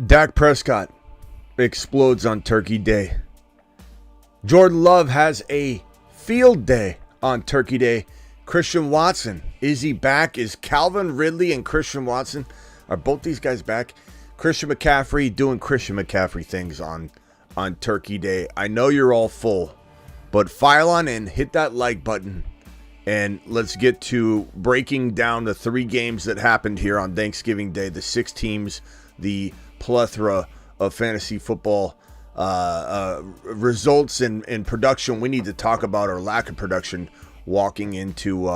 Dak Prescott explodes on Turkey Day. Jordan Love has a field day on Turkey Day. Christian Watson, is he back? Is Calvin Ridley and Christian Watson, are both these guys back? Christian McCaffrey doing Christian McCaffrey things on Turkey Day. I know you're all full, but file on in, hit that like button, and let's get to breaking down the 3 games that happened here on Thanksgiving Day, the 6 teams, the plethora of fantasy football results and production we need to talk about, or lack of production, walking into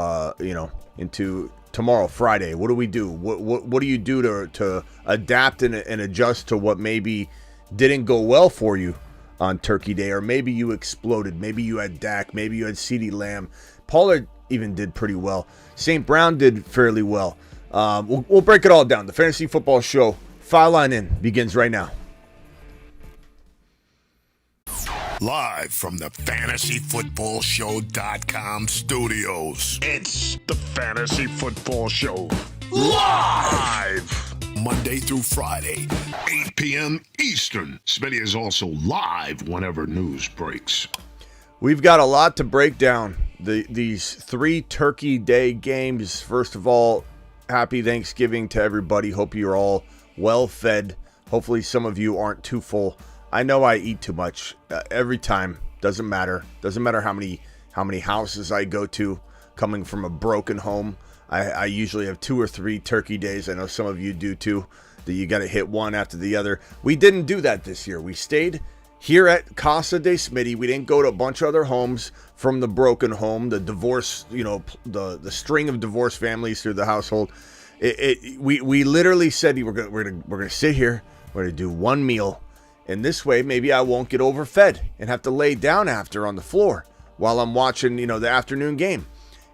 into tomorrow, Friday. What do we do? What do you do to adapt and adjust to what maybe didn't go well for you on Turkey Day? Or maybe you exploded. Maybe you had Dak. Maybe you had CeeDee Lamb. Pollard even did pretty well. St. Brown did fairly well. We'll break it all down. The Fantasy Football Show, File Line In, begins right now. Live from the FantasyFootballShow.com studios. It's the Fantasy Football Show. Live! Monday through Friday, 8 p.m. Eastern. Smitty is also live whenever news breaks. We've got a lot to break down. These 3 Turkey Day games. First of all, happy Thanksgiving to everybody. Hope you're all well fed. Hopefully some of you aren't too full. I know I eat too much every time. Doesn't matter how many houses I go to. Coming from a broken home, I usually have 2 or 3 Turkey Days. I know some of you do too, that you got to hit one after the other. We didn't do that this year. We stayed here at Casa de Smitty. We didn't go to a bunch of other homes from the broken home, the divorce, the string of divorced families through the household. We literally said we're gonna sit here. We're gonna do one meal. And this way, maybe I won't get overfed and have to lay down after on the floor while I'm watching, the afternoon game.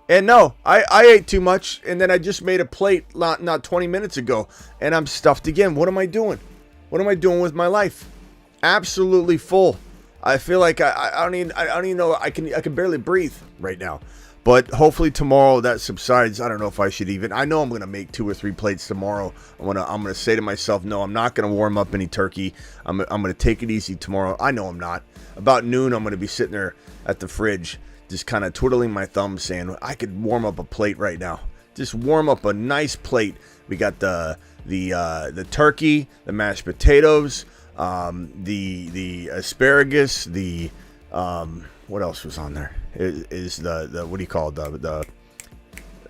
And no, I ate too much, and then I just made a plate not 20 minutes ago, and I'm stuffed again. What am I doing? What am I doing with my life? Absolutely full. I feel like I don't even know. I can barely breathe right now. But hopefully tomorrow that subsides. I don't know if I should even. I know I'm going to make 2 or 3 plates tomorrow. I'm gonna say to myself, no, I'm not going to warm up any turkey. I'm going to take it easy tomorrow. I know I'm not. About noon, I'm going to be sitting there at the fridge, just kind of twiddling my thumbs, saying I could warm up a plate right now. Just warm up a nice plate. We got the turkey, the mashed potatoes, the asparagus, what else was on there? Is the what do you call it? The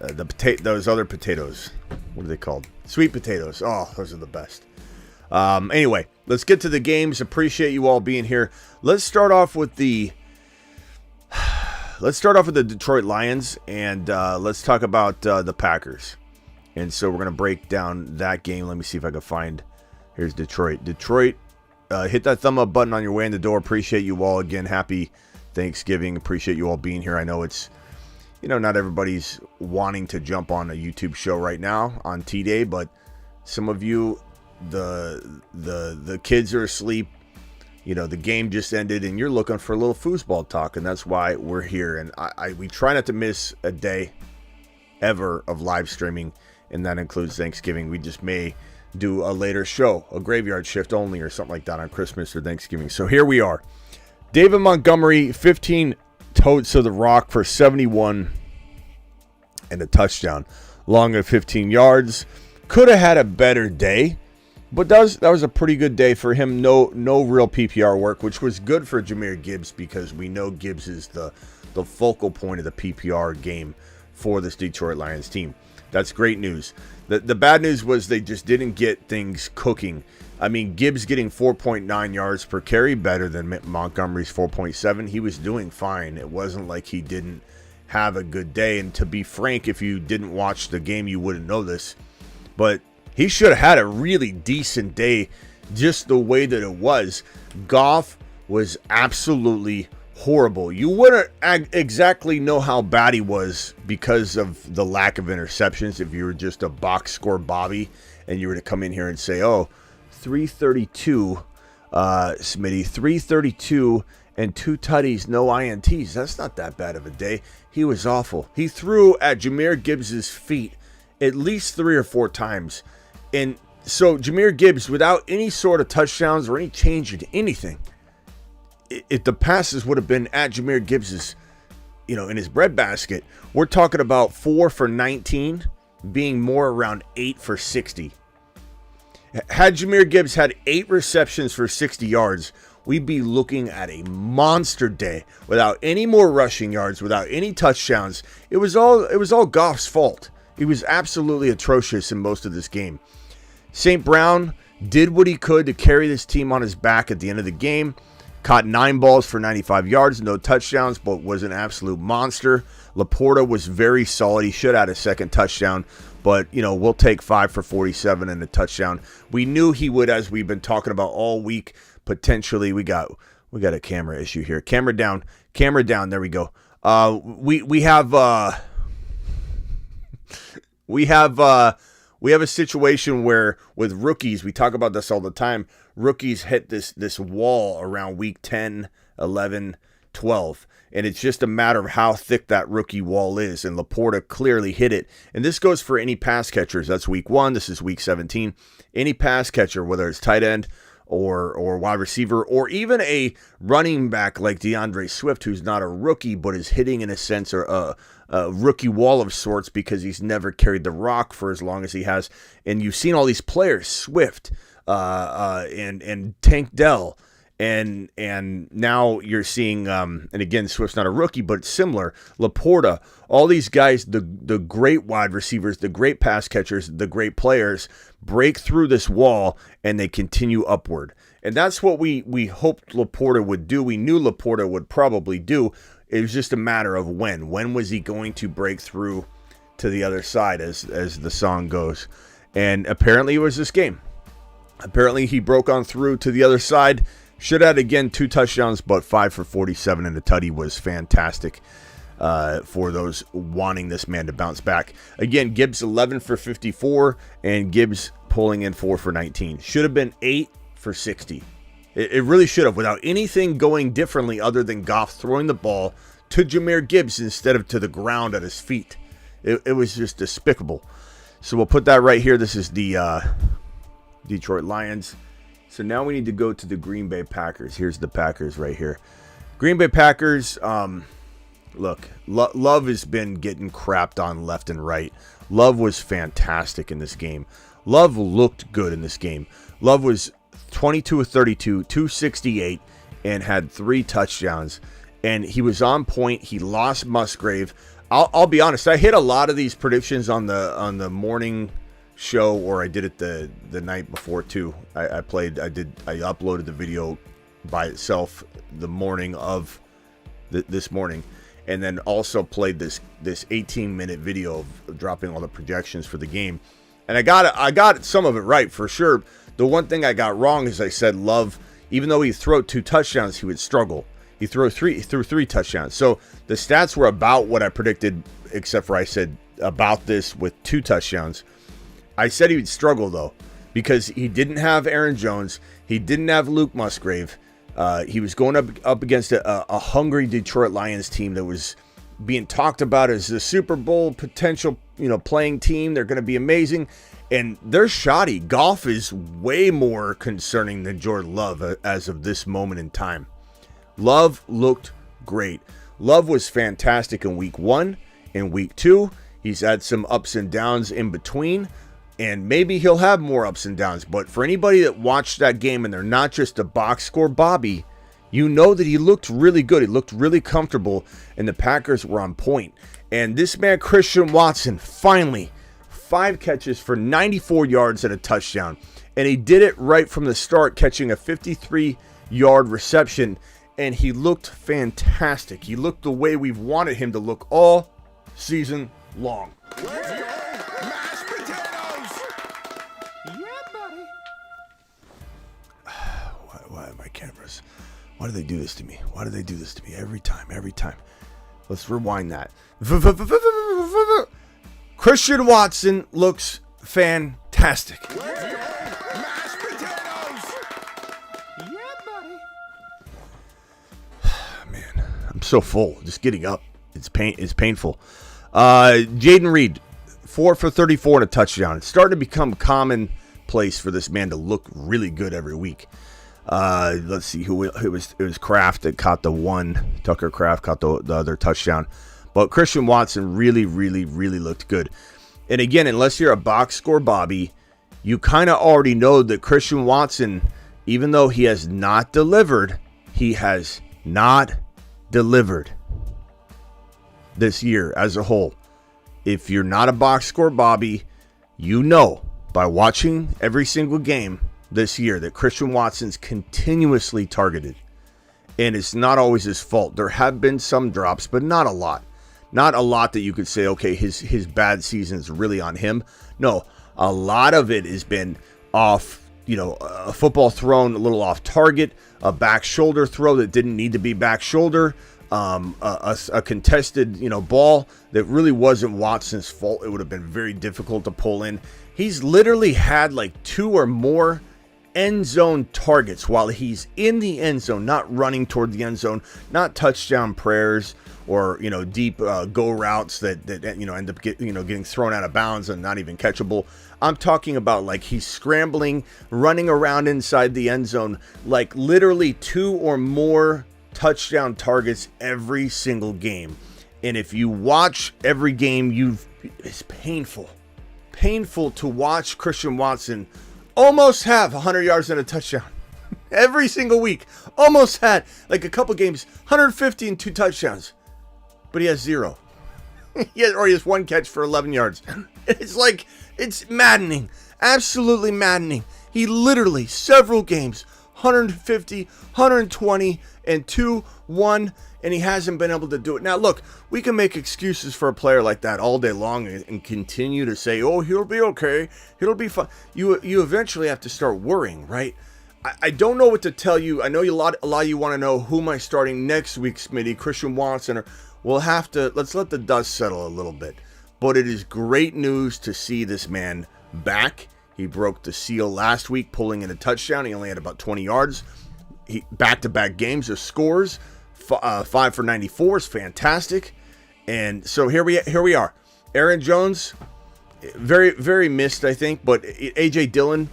potato, those other potatoes. What are they called? Sweet potatoes. Oh, those are the best. Anyway, let's get to the games. Appreciate you all being here. Let's start off with the Detroit Lions, and let's talk about the Packers. And so we're gonna break down that game. Let me see if I can find. Here's Detroit. Detroit, hit that thumb up button on your way in the door. Appreciate you all again. Happy Thanksgiving. Appreciate you all being here. I know it's, not everybody's wanting to jump on a YouTube show right now on T-Day, but some of you, the kids are asleep. The game just ended, and you're looking for a little foosball talk, and that's why we're here. And we try not to miss a day ever of live streaming, and that includes Thanksgiving. We just may do a later show, a graveyard shift only or something like that on Christmas or Thanksgiving. So here we are. David Montgomery, 15 totes of the rock for 71 and a touchdown. Long of 15 yards. Could have had a better day, but that was a pretty good day for him. No real PPR work, which was good for Jahmyr Gibbs, because we know Gibbs is the focal point of the PPR game for this Detroit Lions team. That's great news. The bad news was they just didn't get things cooking. I mean, Gibbs getting 4.9 yards per carry, better than Montgomery's 4.7. He was doing fine. It wasn't like he didn't have a good day. And to be frank, if you didn't watch the game, you wouldn't know this. But he should have had a really decent day, just the way that it was. Goff was absolutely horrible. You wouldn't exactly know how bad he was because of the lack of interceptions if you were just a box score Bobby and you were to come in here and say, oh, 332, Smitty, 332 and 2 tutties, no INTs. That's not that bad of a day. He was awful. He threw at Jahmyr Gibbs' feet at least 3 or 4 times. And So Jahmyr Gibbs, without any sort of touchdowns or any change in anything, if the passes would have been at Jahmyr Gibbs's, in his breadbasket, we're talking about 4 for 19 being more around 8 for 60. Had Jahmyr Gibbs had 8 receptions for 60 yards, we'd be looking at a monster day without any more rushing yards, without any touchdowns. It was all Goff's fault. He was absolutely atrocious in most of this game. St. Brown did what he could to carry this team on his back at the end of the game. Caught 9 balls for 95 yards, no touchdowns, but was an absolute monster. Laporta was very solid. He should have had a second touchdown, but, we'll take 5 for 47 and a touchdown. We knew he would, as we've been talking about all week. Potentially, we got a camera issue here. Camera down. There we go. We have a situation where with rookies, we talk about this all the time. Rookies hit this wall around week 10, 11, 12. And it's just a matter of how thick that rookie wall is. And Laporta clearly hit it. And this goes for any pass catchers. That's week 1. This is week 17. Any pass catcher, whether it's tight end or wide receiver, or even a running back like DeAndre Swift, who's not a rookie, but is hitting in a sense or a rookie wall of sorts because he's never carried the rock for as long as he has. And you've seen all these players, Swift and Tank Dell, and now you're seeing, and again, Swift's not a rookie, but similar, Laporta, all these guys, the great wide receivers, the great pass catchers, the great players, break through this wall and they continue upward. And that's what we hoped Laporta would do. We knew Laporta would probably do. It was just a matter of when. When was he going to break through to the other side, as the song goes? And apparently it was this game. Apparently he broke on through to the other side. Should have had, again, 2 touchdowns, but 5 for 47 and a tutty was fantastic for those wanting this man to bounce back. Again, Gibbs 11 for 54 and Gibbs pulling in 4 for 19. Should have been 8 for 60. It really should have, without anything going differently other than Goff throwing the ball to Jahmyr Gibbs instead of to the ground at his feet. It was just despicable. So we'll put that right here. This is the Detroit Lions. So now we need to go to the Green Bay Packers. Here's the Packers right here. Green Bay Packers, look, Love has been getting crapped on left and right. Love was fantastic in this game. Love looked good in this game. Love was 22 of 32, 268, and had 3 touchdowns. And he was on point. He lost Musgrave. I'll be honest. I hit a lot of these predictions on the morning show, or I did it the night before too. I uploaded the video by itself the morning of this morning, and then also played this 18-minute video of dropping all the projections for the game. And I got some of it right for sure. The one thing I got wrong is I said Love, even though he threw 2 touchdowns, he would struggle. He threw 3 touchdowns. So the stats were about what I predicted, except for I said about this with 2 touchdowns. I said he would struggle, though, because he didn't have Aaron Jones. He didn't have Luke Musgrave. He was going up against a hungry Detroit Lions team that was being talked about as the Super Bowl potential, playing team. They're going to be amazing. And they're shoddy. Goff is way more concerning than Jordan Love as of this moment in time. Love looked great. Love was fantastic in week 1 and week 2. He's had some ups and downs in between, and maybe he'll have more ups and downs. But for anybody that watched that game and they're not just a box score Bobby, you know that he looked really good. He looked really comfortable, and the Packers were on point. And this man, Christian Watson, finally, 5 catches for 94 yards and a touchdown. And he did it right from the start, catching a 53-yard reception. And he looked fantastic. He looked the way we've wanted him to look all season long. Let's go, mashed potatoes! Yeah, buddy. Why my cameras? Why do they do this to me? Why do they do this to me every time? Let's rewind that. Christian Watson looks fantastic. Let's go, mashed potatoes! Yeah, buddy. Man, I'm so full. Just getting up. It's painful. Jaden Reed, 4 for 34 and a touchdown. It's starting to become commonplace place for this man to look really good every week. Let's see who it was. It was Kraft that caught the one. Tucker Kraft caught the other touchdown. But Christian Watson really looked good. And again, unless you're a box score Bobby, you kind of already know that Christian Watson, even though he has not delivered this year as a whole. If you're not a box score Bobby, you know by watching every single game this year that Christian Watson's continuously targeted. And it's not always his fault. There have been some drops, but not a lot. Not a lot that you could say, okay, his bad season is really on him. No, a lot of it has been off, a football thrown a little off target, a back shoulder throw that didn't need to be back shoulder, a contested, ball that really wasn't Watson's fault. It would have been very difficult to pull in. He's literally had like 2 or more end zone targets while he's in the end zone, not running toward the end zone, not touchdown prayers or deep go routes that end up getting thrown out of bounds and not even catchable. I'm talking about like he's scrambling, running around inside the end zone, like literally 2 or more touchdown targets every single game. And if you watch every game, it's painful to watch Christian Watson almost have 100 yards and a touchdown every single week. Almost had like a couple games, 150 and 2 touchdowns, but he has 0. He has 1 catch for 11 yards. It's maddening, absolutely maddening. He literally several games, 150, 120 and 2, 1, and he hasn't been able to do it. Now, look, we can make excuses for a player like that all day long and continue to say, oh, he'll be okay, he'll be fine. You eventually have to start worrying, right? I don't know what to tell you. I know a lot of you want to know who am I starting next week, Smitty, Christian Watson, or let's let the dust settle a little bit. But it is great news to see this man back. He broke the seal last week, pulling in a touchdown. He only had about 20 yards. He back-to-back games of scores. 5 for 94 is fantastic. And so here we are. Aaron Jones, very missed, I think. But A.J. Dillon,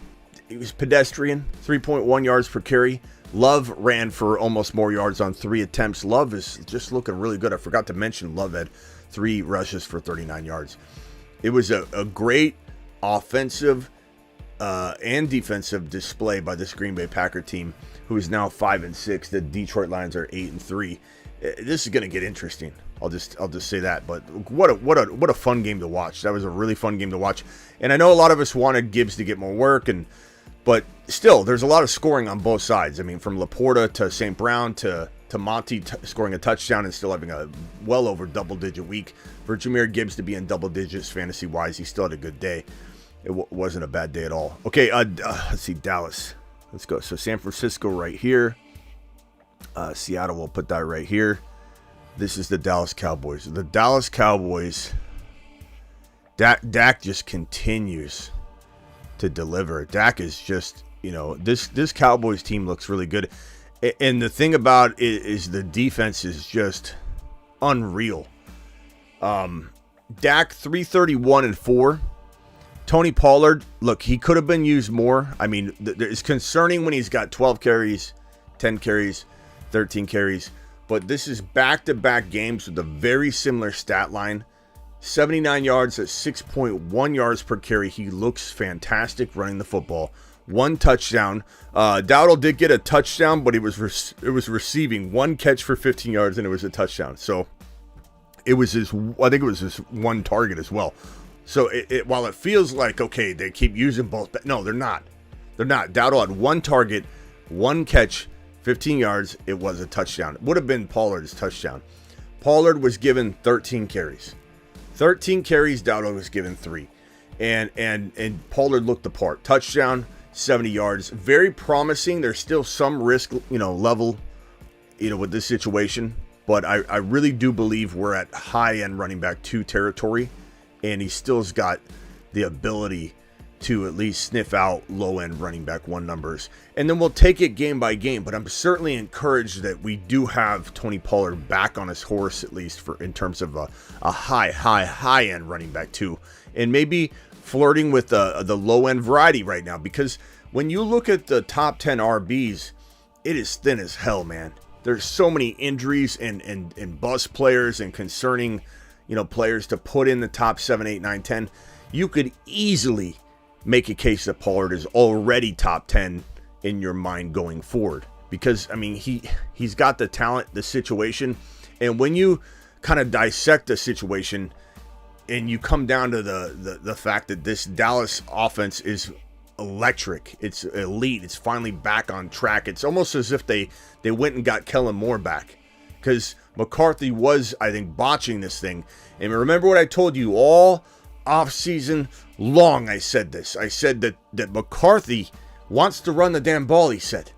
he was pedestrian, 3.1 yards per carry. Love ran for almost more yards on 3 attempts. Love is just looking really good. I forgot to mention Love had 3 rushes for 39 yards. It was a great offensive and defensive display by this Green Bay Packer team, who is now 5-6. The Detroit Lions are 8-3. This is going to get interesting. I'll just say that. But what a fun game to watch. That was a really fun game to watch. And I know a lot of us wanted Gibbs to get more work, but still, there's a lot of scoring on both sides. I mean, from Laporta to St. Brown to Monty scoring a touchdown and still having a well over double-digit week. For Jahmyr Gibbs to be in double digits fantasy-wise, he still had a good day. It wasn't a bad day at all. Okay, let's see, Dallas. Let's go. So San Francisco right here. Seattle, we'll put that right here. This is the Dallas Cowboys. The Dallas Cowboys, Dak just continues to deliver. Dak is just, this Cowboys team looks really good. And the thing about it is the defense is just unreal. Dak 331-4. Tony Pollard, look, he could have been used more. I mean, it's concerning when he's got 12 carries, 10 carries, 13 carries. But this is back-to-back games with a very similar stat line. 79 yards at 6.1 yards per carry. He looks fantastic running the football. 1 touchdown. Dowdle did get a touchdown, but it was receiving 1 catch for 15 yards, and it was a touchdown. So I think it was his 1 target as well. So while it feels like, okay, they keep using both, but no, they're not. They're not. Dowdle had 1 target, 1 catch, 15 yards. It was a touchdown. It would have been Pollard's touchdown. Pollard was given 13 carries. 13 carries, Dowdle was given 3. And Pollard looked the part. Touchdown, 70 yards. Very promising. There's still some risk, level, with this situation. But I really do believe we're at high-end running back 2 territory. And he still's got the ability to at least sniff out low-end running back 1 numbers. And then we'll take it game by game. But I'm certainly encouraged that we do have Tony Pollard back on his horse, at least in terms of a high-end running back 2. And maybe flirting with the low-end variety right now, because when you look at the top 10 RBs, it is thin as hell, man. There's so many injuries and bust players and concerning, players to put in the top 7, 8, 9, 10. You could easily make a case that Pollard is already top 10 in your mind going forward, because he's got the talent, the situation, and when you kind of dissect the situation and you come down to the fact that this Dallas offense is electric, it's elite, it's finally back on track. It's almost as if they went and got Kellen Moore back, because McCarthy was, I think, botching this thing. And remember what I told you all off-season long. I said this. I said that McCarthy wants to run the damn ball, he said.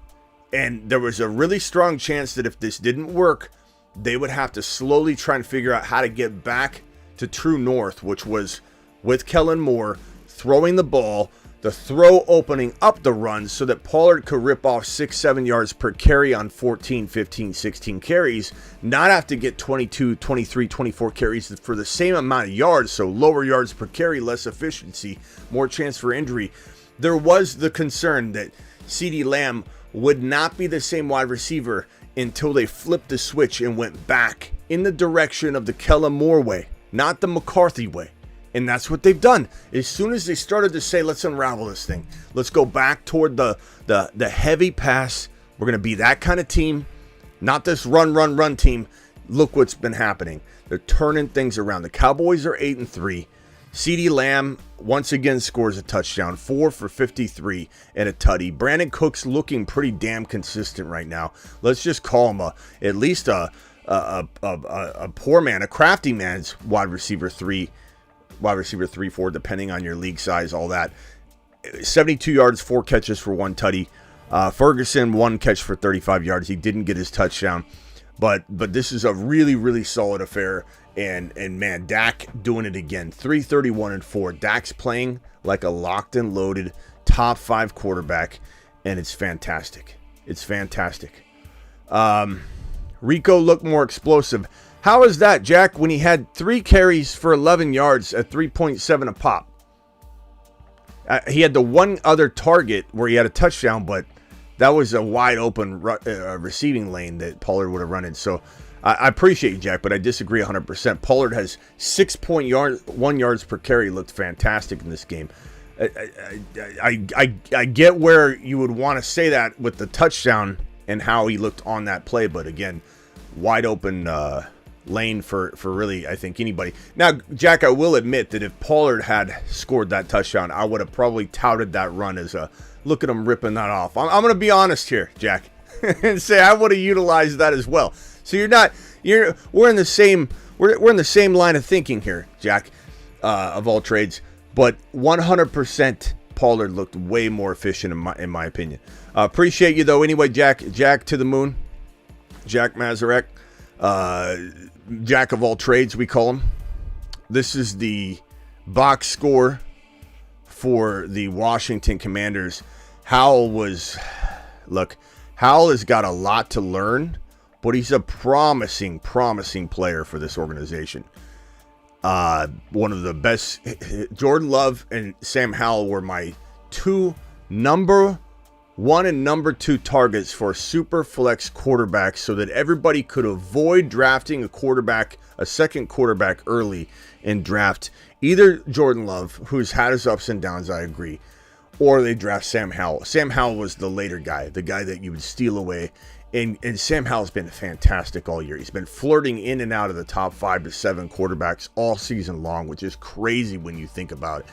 And there was a really strong chance that if this didn't work, they would have to slowly try and figure out how to get back to true north, which was with Kellen Moore throwing the ball, the throw opening up the run so that Pollard could rip off 6-7 yards per carry on 14, 15, 16 carries, not have to get 22, 23, 24 carries for the same amount of yards, so lower yards per carry, less efficiency, more chance for injury. There was the concern that CeeDee Lamb would not be the same wide receiver until they flipped the switch and went back in the direction of the Kellen Moore way, not the McCarthy way. And that's what they've done. As soon as they started to say, let's unravel this thing, let's go back toward the heavy pass, we're going to be that kind of team, not this run team. Look what's been happening. They're turning things around. The Cowboys are 8-3. CeeDee Lamb once again scores a touchdown, 4 for 53 and a tutty. Brandon Cook's looking pretty damn consistent right now. Let's just call him at least a poor man, a crafty man's wide receiver 3, 4, depending on your league size, all that. 72 yards, 4 catches for 1 tutty. Ferguson, 1 catch for 35 yards. He didn't get his touchdown, but this is a really, really solid affair. And man, Dak doing it again. 331-4. Dak's playing like a locked and loaded top 5 quarterback, and it's fantastic. It's fantastic. Rico looked more explosive. How is that, Jack, when he had 3 carries for 11 yards at 3.7 a pop? He had the one other target where he had a touchdown, but that was a wide open receiving lane that Pollard would have run in. So I appreciate you, Jack, but I disagree 100%. Pollard has 6.1 yards per carry. Looked fantastic in this game. I get where you would want to say that with the touchdown and how he looked on that play, but again, wide open lane for really, I think, anybody. Now, Jack, I will admit that if Pollard had scored that touchdown, I would have probably touted that run as a look at him ripping that off. I'm going to be honest here, Jack, and say I would have utilized that as well. So we're in the same line of thinking here, Jack, of all trades. But 100% Pollard looked way more efficient in my opinion. Appreciate you though. Anyway, Jack to the moon, Jack Mazarek, Jack of all trades we call him. This is the box score for the Washington Commanders. Howell has got a lot to learn, but he's a promising player for this organization. One of the best. Jordan Love and Sam Howell were my 2 number 1 and number 2 targets for super flex quarterbacks, so that everybody could avoid drafting a second quarterback early in draft. Either Jordan Love, who's had his ups and downs, I agree, or they draft Sam Howell. Sam Howell was the later guy, the guy that you would steal away. And Sam Howell's been fantastic all year. He's been flirting in and out of the top 5 to 7 quarterbacks all season long, which is crazy when you think about it.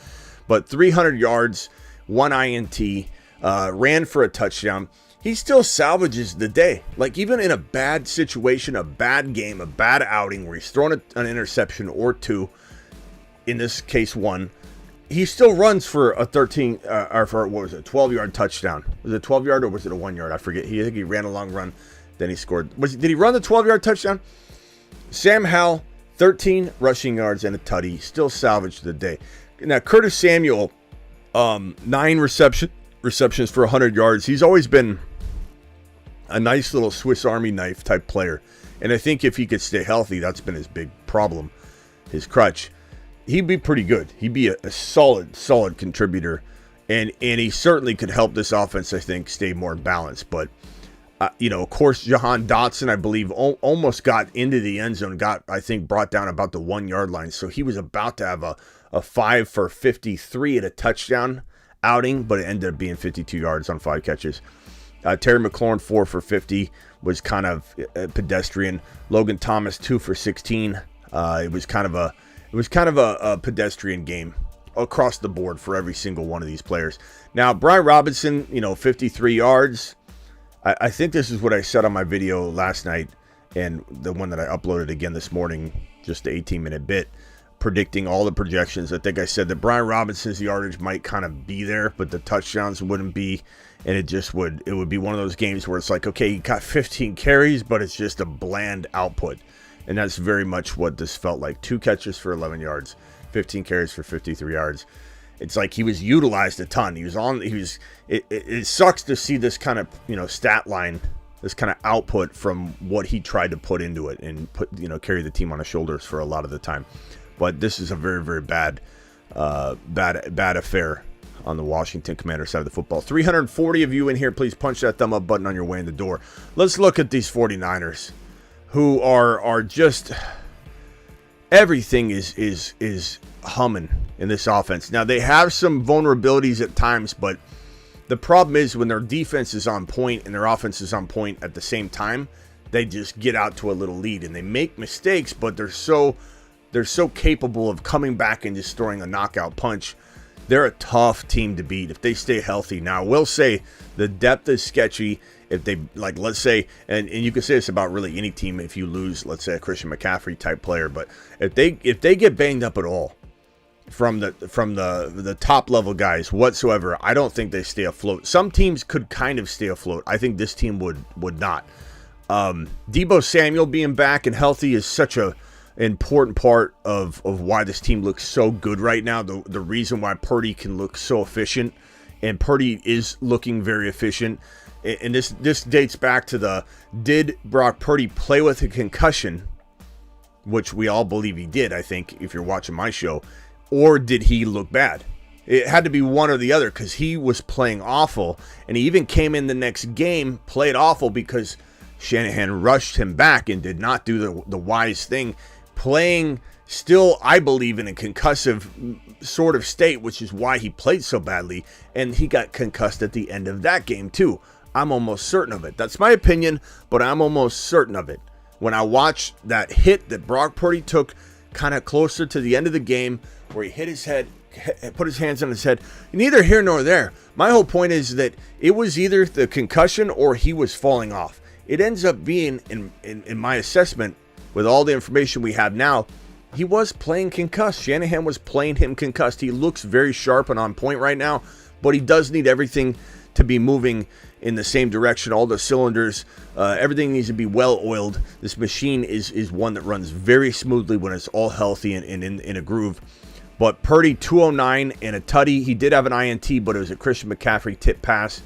But 300 yards, 1 INT, ran for a touchdown. He still salvages the day. Like, even in a bad situation, a bad game, a bad outing where he's thrown an interception or 2, in this case 1, he still runs for a 12-yard touchdown. Was it a 12-yard or was it a 1-yard? I forget. I think he ran a long run, then he scored. Did he run the 12-yard touchdown? Sam Howell, 13 rushing yards and a tutty. Still salvaged the day. Now, Curtis Samuel, 9 receptions for 100 yards. He's always been a nice little Swiss Army knife type player. And I think if he could stay healthy, that's been his big problem, his crutch. he'd be pretty good. He'd be a solid contributor, and he certainly could help this offense, I think, stay more balanced. But of course, Jahan Dotson, I believe, almost got into the end zone, I think, brought down about the 1 yard line. So he was about to have a 5 for 53 at a touchdown outing, but it ended up being 52 yards on 5 catches. Terry McLaurin, 4 for 50, was kind of pedestrian. Logan Thomas, 2 for 16. It was kind of a pedestrian game across the board for every single one of these players. Now, Brian Robinson, 53 yards. I think this is what I said on my video last night, and the one that I uploaded again this morning, just the 18-minute bit, predicting all the projections. I think I said that Brian Robinson's yardage might kind of be there, but the touchdowns wouldn't be, and it would be one of those games where it's like, okay, he got 15 carries, but it's just a bland output. And that's very much what this felt like. 2 catches for 11 yards, 15 carries for 53 yards. It's like he was utilized a ton. It sucks to see this kind of, stat line, this kind of output from what he tried to put into it and carry the team on his shoulders for a lot of the time. But this is a very, very bad affair on the Washington Commanders side of the football. 340 of you in here, please punch that thumb up button on your way in the door. Let's look at these 49ers, who are just, everything is humming in this offense. Now, they have some vulnerabilities at times, but the problem is when their defense is on point and their offense is on point at the same time, they just get out to a little lead and they make mistakes, but they're so capable of coming back and just throwing a knockout punch. They're a tough team to beat if they stay healthy. Now, I will say the depth is sketchy. If they, let's say, and you can say this about really any team if you lose, let's say, a Christian McCaffrey type player, but if they get banged up at all from the top level guys whatsoever, I don't think they stay afloat. Some teams could kind of stay afloat. I think this team would not. Deebo Samuel being back and healthy is such a important part of why this team looks so good right now. The reason why Purdy can look so efficient, and Purdy is looking very efficient. And this dates back to did Brock Purdy play with a concussion, which we all believe he did, I think, if you're watching my show, or did he look bad? It had to be one or the other, because he was playing awful, and he even came in the next game, played awful because Shanahan rushed him back and did not do the wise thing, playing still, I believe, in a concussive sort of state, which is why he played so badly, and he got concussed at the end of that game too. I'm almost certain of it. That's my opinion, but I'm almost certain of it. When I watched that hit that Brock Purdy took kind of closer to the end of the game, where he hit his head, put his hands on his head, neither here nor there. My whole point is that it was either the concussion or he was falling off. It ends up being, in my assessment, with all the information we have now, he was playing concussed. Shanahan was playing him concussed. He looks very sharp and on point right now, but he does need everything to be moving in the same direction. All the cylinders, everything needs to be well oiled. This machine is one that runs very smoothly when it's all healthy and in a groove. But Purdy, 209 and a tutty. He did have an INT, but it was a Christian McCaffrey tip pass.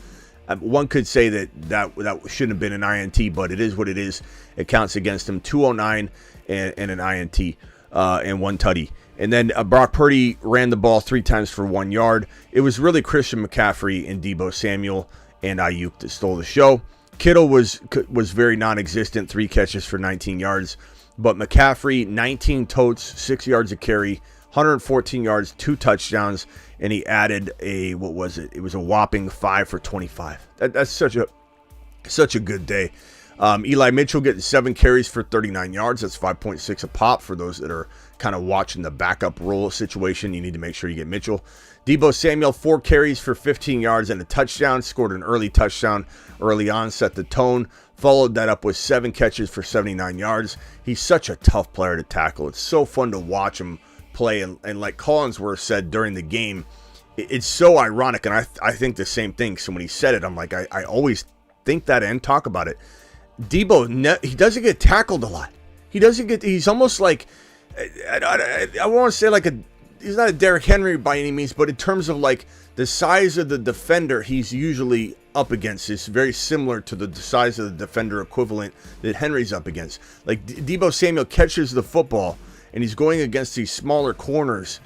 One could say that shouldn't have been an INT, but it is what it is. It counts against him. 209 and an INT and 1 tutty. And then Brock Purdy ran the ball 3 times for 1 yard. It was really Christian McCaffrey and Deebo Samuel and Ayuk that stole the show. Kittle was very non-existent, 3 catches for 19 yards. But McCaffrey, 19 totes, 6 yards a carry, 114 yards, 2 touchdowns, and he added it was a whopping 5 for 25. That's such a good day. Eli Mitchell getting 7 carries for 39 yards. That's 5.6 a pop. For those that are kind of watching the backup role situation, you need to make sure you get Mitchell. Deebo Samuel, 4 carries for 15 yards and a touchdown. Scored an early touchdown early on, set the tone. Followed that up with 7 catches for 79 yards. He's such a tough player to tackle. It's so fun to watch him play. And like Collinsworth said during the game, it's so ironic. And I think the same thing. So when he said it, I'm like, I always think that and talk about it. Deebo, he doesn't get tackled a lot. He's almost like, I want to say he's not a Derrick Henry by any means, but in terms of like the size of the defender he's usually up against is very similar to the size of the defender equivalent that Henry's up against. Like Deebo Samuel catches the football and he's going against these smaller corners,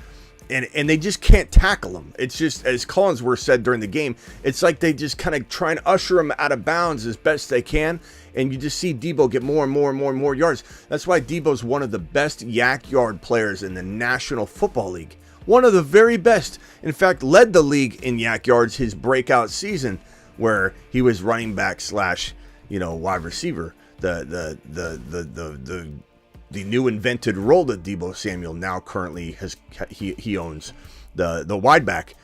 and they just can't tackle him. It's just, as Collinsworth said during the game, it's like they just kind of try and usher him out of bounds as best they can, and you just see Debo get more and more and more and more yards. That's why Debo's one of the best yak yard players in the National Football League. One of the very best. In fact, led the league in yak yards his breakout season, where he was running back slash, wide receiver. The new invented role that Deebo Samuel now currently has, he owns, the wide back.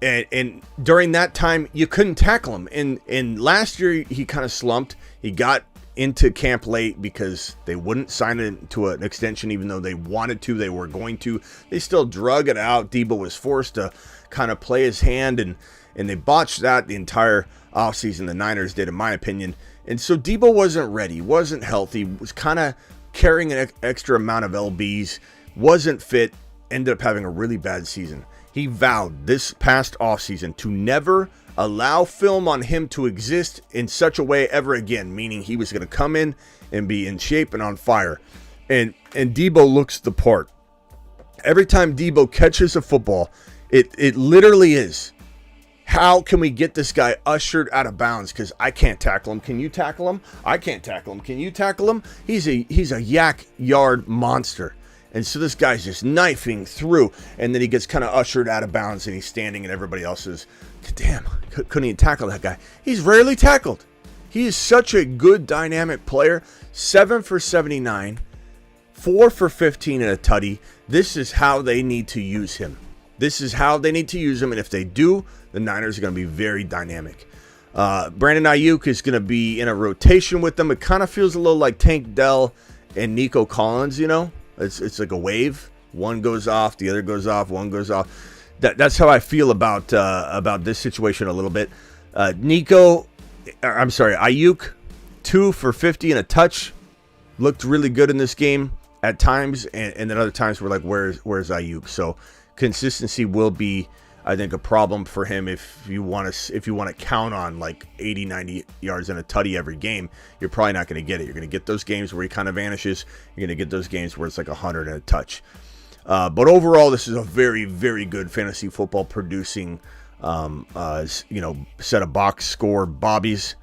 And during that time, you couldn't tackle him. And last year, he kind of slumped. He got into camp late because they wouldn't sign it to an extension, even though they wanted to, they were going to. They still drug it out. Deebo was forced to kind of play his hand, and they botched that the entire offseason. The Niners did, in my opinion. And so Deebo wasn't ready, wasn't healthy, was kind of carrying an extra amount of LBs, wasn't fit, ended up having a really bad season. He vowed this past offseason to never allow film on him to exist in such a way ever again, meaning he was going to come in and be in shape and on fire. And Deebo looks the part. Every time Deebo catches a football, it literally is, how can we get this guy ushered out of bounds? Because I can't tackle him. Can you tackle him? I can't tackle him. Can you tackle him? He's a yak yard monster. And so this guy's just knifing through, and then he gets kind of ushered out of bounds, and he's standing, and everybody else is, damn, couldn't even tackle that guy. He's rarely tackled. He is such a good dynamic player. 7 for 79, 4 for 15 and a tutty. This is how they need to use him. This is how they need to use him, and if they do, the Niners are going to be very dynamic. Brandon Ayuk is going to be in a rotation with them. It kind of feels a little like Tank Dell and Nico Collins, It's like a wave. One goes off, the other goes off, one goes off. That's how I feel about this situation a little bit. Ayuk, 2 for 50 and a touch. Looked really good in this game at times, and then other times we're like, where's Ayuk? So consistency will be, I think, a problem for him if you want to count on like 80, 90 yards and a tutty every game. You're probably not going to get it. You're going to get those games where he kind of vanishes. You're going to get those games where it's like 100 and a touch. But overall, this is a very, very good fantasy football producing, set of box score bobbies.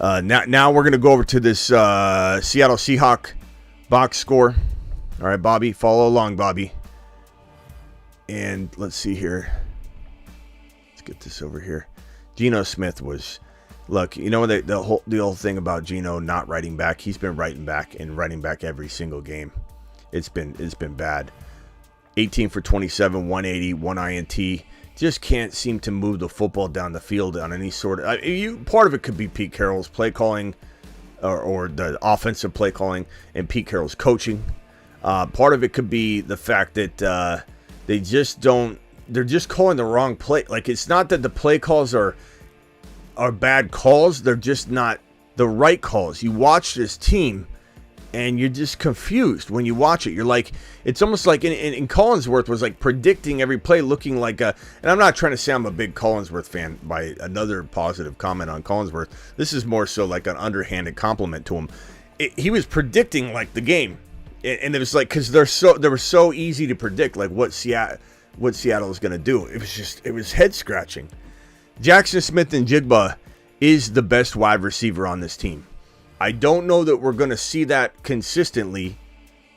Now we're going to go over to this Seattle Seahawks box score. All right, Bobby, follow along, Bobby. And let's see here. Let's get this over here. Geno Smith was, look, the whole thing about Geno not writing back. He's been writing back every single game. It's been bad. 18 for 27, 180, 1 INT. Just can't seem to move the football down the field on any sort of. Part of it could be Pete Carroll's play calling, or the offensive play calling, and Pete Carroll's coaching. Part of it could be the fact that they just don't. They're just calling the wrong play. Like, it's not that the play calls are bad calls. They're just not the right calls. You watch this team, and you're just confused when you watch it. You're like, it's almost like in Collinsworth was like predicting every play, looking like a. And I'm not trying to say I'm a big Collinsworth fan by another positive comment on Collinsworth. This is more so like an underhanded compliment to him. He was predicting like the game, and it was like, because they were so easy to predict, like what Seattle is going to do. It was head scratching. Jackson Smith-Njigba is the best wide receiver on this team. I don't know that we're going to see that consistently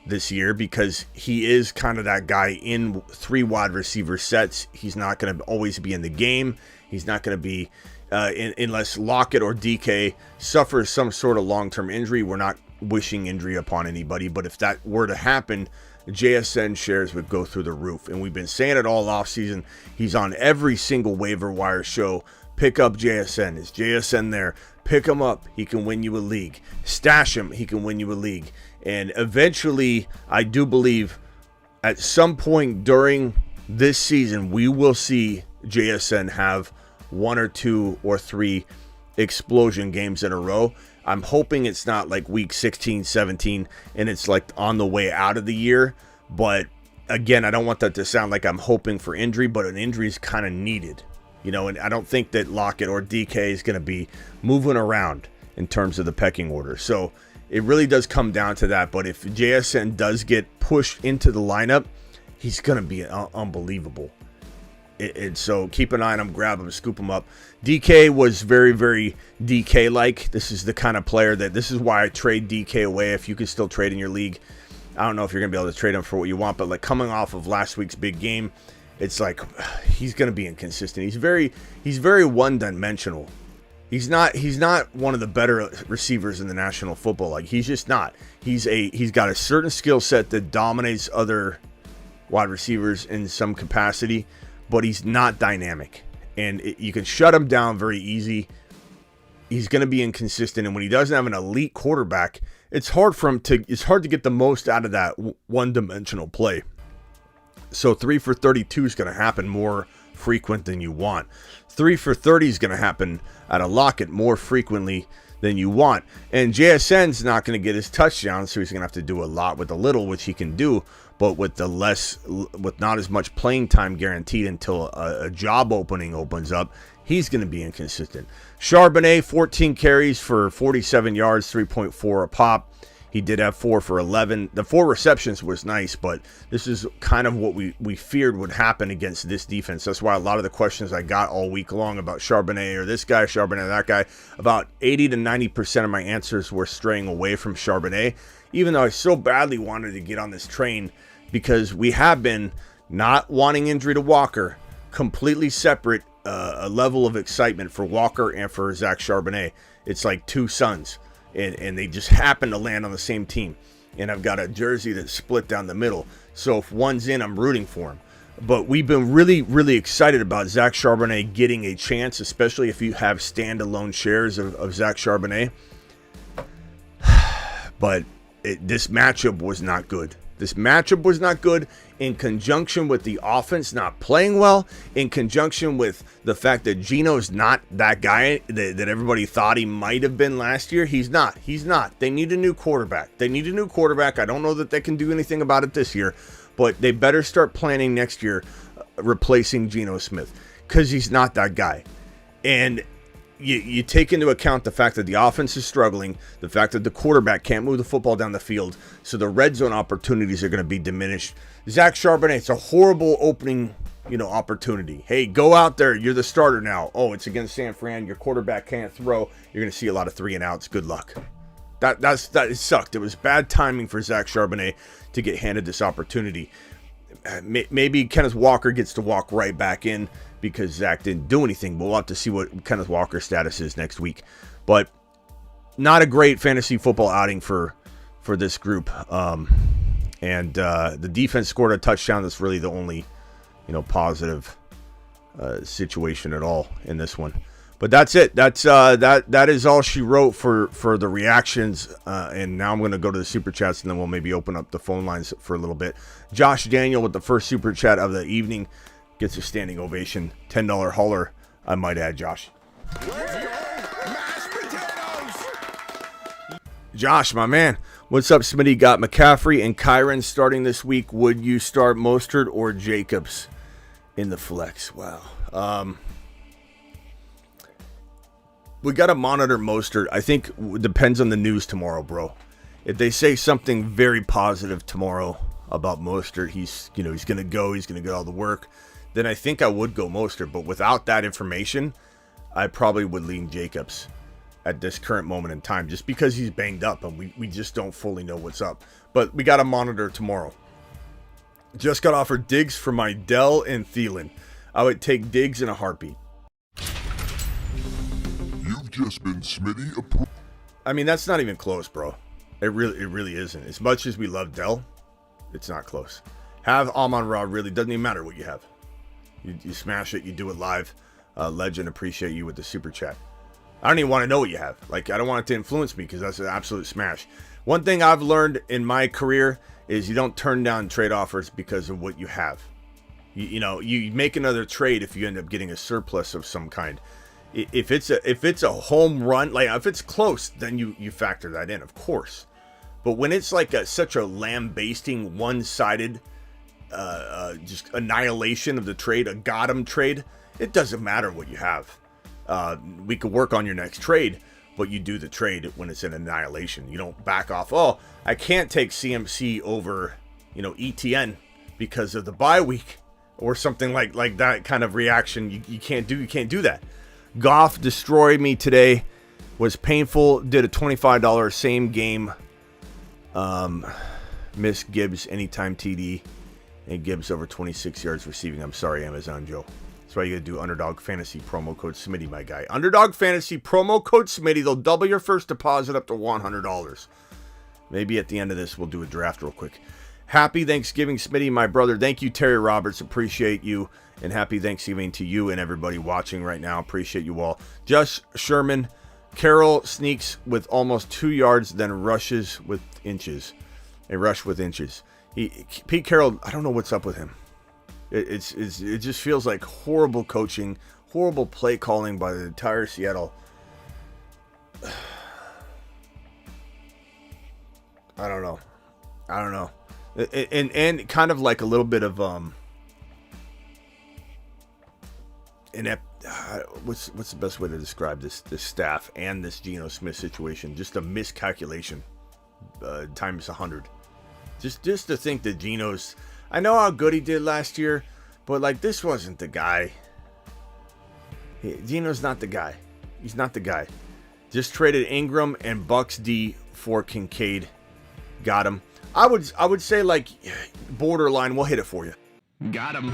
this year, because he is kind of that guy in 3 wide receiver sets. He's not going to always be in the game. He's not going to be, unless Lockett or DK suffers some sort of long-term injury. We're not wishing injury upon anybody, but if that were to happen, JSN shares would go through the roof. And we've been saying it all offseason. He's on every single waiver wire show. Pick up JSN. Is JSN there? Pick him up. He can win you a league. Stash him. He can win you a league. And eventually, I do believe at some point during this season, we will see JSN have 1 or 2 or 3 explosion games in a row. I'm hoping it's not like week 16, 17, and it's like on the way out of the year. But again, I don't want that to sound like I'm hoping for injury, but an injury is kind of needed. And I don't think that Lockett or DK is going to be moving around in terms of the pecking order. So It really does come down to that. But if JSN does get pushed into the lineup, he's going to be unbelievable. And so keep an eye on him, grab him, scoop him up. DK was very, very DK-like. This is the kind of player this is why I trade DK away if you can still trade in your league. I don't know if you're going to be able to trade him for what you want, but like coming off of last week's big game, it's like he's going to be inconsistent. He's very one-dimensional. He's not one of the better receivers in the National Football League. He's just not. He's got a certain skill set that dominates other wide receivers in some capacity, but he's not dynamic. And you can shut him down very easy. He's going to be inconsistent, and when he doesn't have an elite quarterback, it's hard to get the most out of that one-dimensional play. So 3 for 32 is going to happen more frequent than you want. 3 for 30 is going to happen at a Lockett more frequently than you want. And JSN's not going to get his touchdown, so he's going to have to do a lot with a little, which he can do, but with not as much playing time guaranteed until a job opening opens up, he's going to be inconsistent. Charbonnet, 14 carries for 47 yards, 3.4 a pop. He did have 4 for 11. The 4 receptions was nice, but this is kind of what we feared would happen against this defense. That's why a lot of the questions I got all week long about Charbonnet or this guy, Charbonnet, that guy, about 80 to 90% of my answers were straying away from Charbonnet, even though I so badly wanted to get on this train because we have been not wanting injury to Walker, completely separate a level of excitement for Walker and for Zach Charbonnet. It's like two sons. And they just happen to land on the same team. And I've got a jersey that's split down the middle. So if one's in, I'm rooting for him. But we've been really, really excited about Zach Charbonnet getting a chance, especially if you have standalone shares of Zach Charbonnet. But this matchup was not good. This matchup was not good in conjunction with the offense not playing well, in conjunction with the fact that Geno's not that guy that everybody thought he might have been last year. He's not. They need a new quarterback. I don't know that they can do anything about it this year, but they better start planning next year replacing Geno Smith because he's not that guy. And you take into account the fact that the offense is struggling, the fact that the quarterback can't move the football down the field, so the red zone opportunities are going to be diminished. Zach Charbonnet, it's a horrible opening, opportunity. Hey, go out there. You're the starter now. Oh, it's against San Fran. Your quarterback can't throw. You're going to see a lot of 3 and outs. Good luck. That it sucked. It was bad timing for Zach Charbonnet to get handed this opportunity. Maybe Kenneth Walker gets to walk right back in because Zach didn't do anything. But we'll have to see what Kenneth Walker's status is next week. But not a great fantasy football outing for this group. And the defense scored a touchdown. That's really the only, positive situation at all in this one. But that's it. That is all she wrote for the reactions. And now I'm going to go to the super chats, and then we'll maybe open up the phone lines for a little bit. Josh Daniel with the first super chat of the evening gets a standing ovation. $10 hauler, I might add, Josh. Let's go, mashed potatoes! Josh, my man. What's up, Smitty? Got McCaffrey and Kyron starting this week. Would you start Mostert or Jacobs in the flex? Wow. We got to monitor Mostert. I think it depends on the news tomorrow, bro. If they say something very positive tomorrow about Mostert, he's going to go, he's going to get all the work, then I think I would go Mostert. But without that information, I probably would lean Jacobs at this current moment in time, just because he's banged up and we just don't fully know what's up. But we got to monitor tomorrow. Just got offered Diggs for my Dell and Thielen. I would take Diggs in a heartbeat. You've just been Smitty approved. I mean, that's not even close, bro. It really isn't. As much as we love Dell, it's not close. Have Amon-Ra, really doesn't even matter what you have. You smash it, you do it live. Legend, appreciate you with the super chat. I don't even want to know what you have. Like, I don't want it to influence me because that's an absolute smash. One thing I've learned in my career is you don't turn down trade offers because of what you have. You make another trade if you end up getting a surplus of some kind. If it's a home run, like if it's close, then you factor that in, of course. But when it's like such a lambasting, one-sided, just annihilation of the trade, a got 'em trade, it doesn't matter what you have. We could work on your next trade, but you do the trade when it's an annihilation. You don't back off. Oh, I can't take CMC over, ETN because of the bye week or something like that kind of reaction. You can't do that. Goff destroyed me today. Was painful. Did a $25 same game. Miss Gibbs anytime TD. And Gibbs over 26 yards receiving. I'm sorry, Amazon Joe. That's why you got to do Underdog Fantasy promo code Smitty, my guy. Underdog Fantasy promo code Smitty. They'll double your first deposit up to $100. Maybe at the end of this, we'll do a draft real quick. Happy Thanksgiving, Smitty, my brother. Thank you, Terry Roberts. Appreciate you. And happy Thanksgiving to you and everybody watching right now. Appreciate you all. Josh Sherman. Carroll sneaks with almost 2 yards, then rushes with inches. A rush with inches. Pete Carroll, I don't know what's up with him. It just feels like horrible coaching, horrible play calling by the entire Seattle. I don't know. And kind of like a little bit of what's the best way to describe this staff and this Geno Smith situation? Just a miscalculation times 100. Just to think that Geno's, I know how good he did last year, but like this wasn't the guy. Geno's not the guy. He's not the guy. Just traded Ingram and Bucks D for Kincaid. Got him. I would say like borderline. We'll hit it for you. Got him.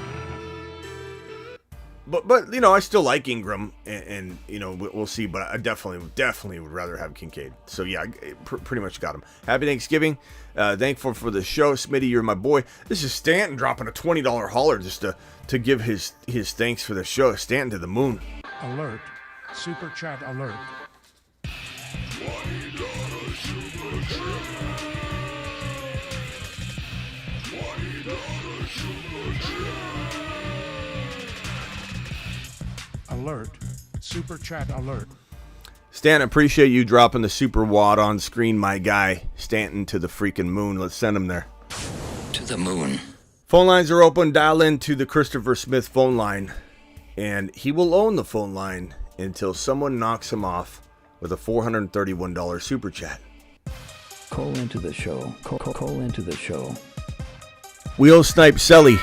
But I still like Ingram, and we'll see. But I definitely would rather have Kincaid. So yeah, pretty much got him. Happy Thanksgiving. Thankful for the show, Smitty. You're my boy. This is Stanton dropping a $20 hauler just to give his thanks for the show. Stanton to the moon. Alert! Super chat alert! $20 super chat. $20 super chat. Alert! Super chat alert! Stanton, appreciate you dropping the super wad on screen, my guy. Stanton to the freaking moon. Let's send him there. To the moon. Phone lines are open. Dial in to the Christopher Smith phone line, and he will own the phone line until someone knocks him off with a $431 super chat. Call into the show. Call into the show. Wheel Snipe Selly,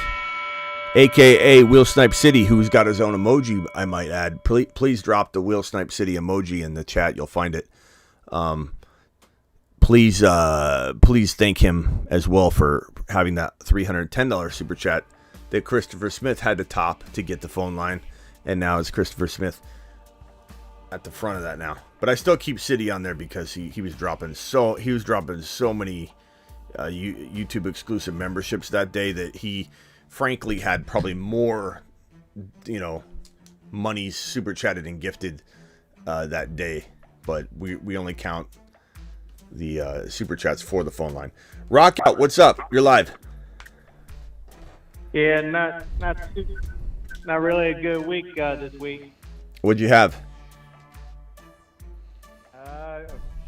a.k.a. Wheel Snipe City, who's got his own emoji, I might add. Please drop the Wheel Snipe City emoji in the chat. You'll find it. Please thank him as well for having that $310 super chat that Christopher Smith had to top to get the phone line. And now it's Christopher Smith at the front of that now. But I still keep City on there because he was dropping so many YouTube exclusive memberships that day that he frankly had probably more money super chatted and gifted that day, but we only count the super chats for the phone line. Rock out, what's up? You're live. Yeah, not really a good week this week. What'd you have?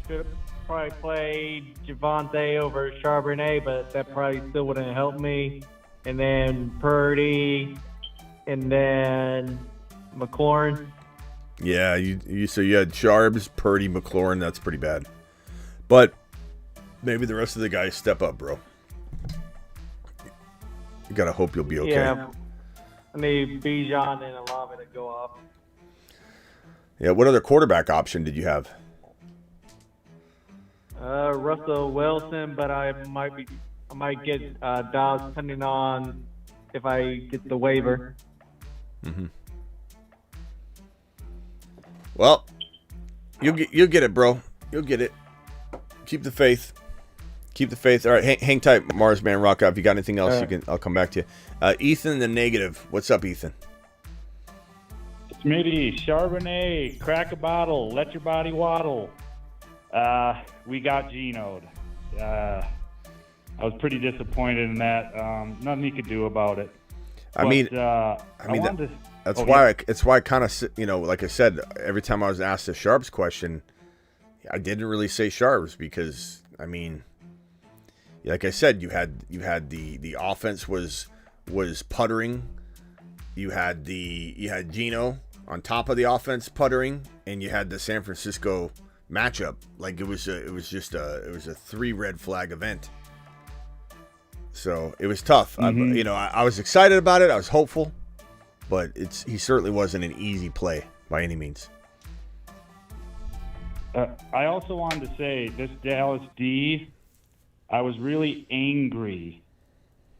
Should have probably played Javante over Charbonnet, but that probably still wouldn't have helped me. And then Purdy, and then McLaurin. Yeah, you had Charbs, Purdy, McLaurin. That's pretty bad. But maybe the rest of the guys step up, bro. You gotta hope you'll be okay. Yeah, I need Bijan and Olave to go off. Yeah, what other quarterback option did you have? Russell Wilson, but I might get Dobbs depending on if I get the waiver. Mm-hmm. Well, you'll get it, bro. You'll get it. Keep the faith. Keep the faith. All right, hang tight, Mars Man Rock out. If you got anything else, I'll come back to you. Ethan the Negative. What's up, Ethan? Smitty, Charbonnet, crack a bottle, let your body waddle. We got Geno'd. I was pretty disappointed in that. Nothing he could do about it. That's why I kind of, like I said, every time I was asked the Sharps question, I didn't really say Sharps because, like I said, you had the offense was puttering. You had Geno on top of the offense puttering, and you had the San Francisco matchup. Like it was a 3 red flag event. So it was tough. Mm-hmm. I was excited about it. I was hopeful, but he certainly wasn't an easy play by any means. I also wanted to say this Dallas D, I was really angry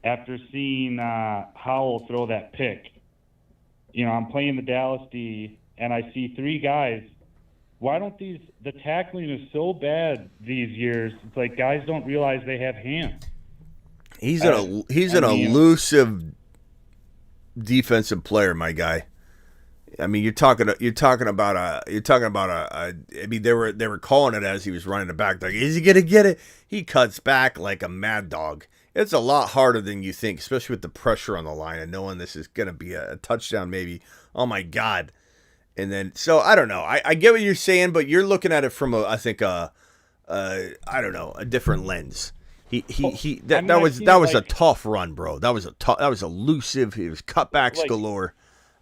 after seeing Howell throw that pick. I'm playing the Dallas D, and I see 3 guys. Why don't the tackling is so bad these years? It's like guys don't realize they have hands. He's an elusive defensive player, my guy. I mean, you're talking about a. I mean, they were calling it as he was running it back. Like, is he gonna get it? He cuts back like a mad dog. It's a lot harder than you think, especially with the pressure on the line and knowing this is gonna be a touchdown, maybe. Oh my God! And then, so I don't know. I get what you're saying, but you're looking at it from a different lens. That was a tough run, bro. That was elusive. He was cutbacks galore.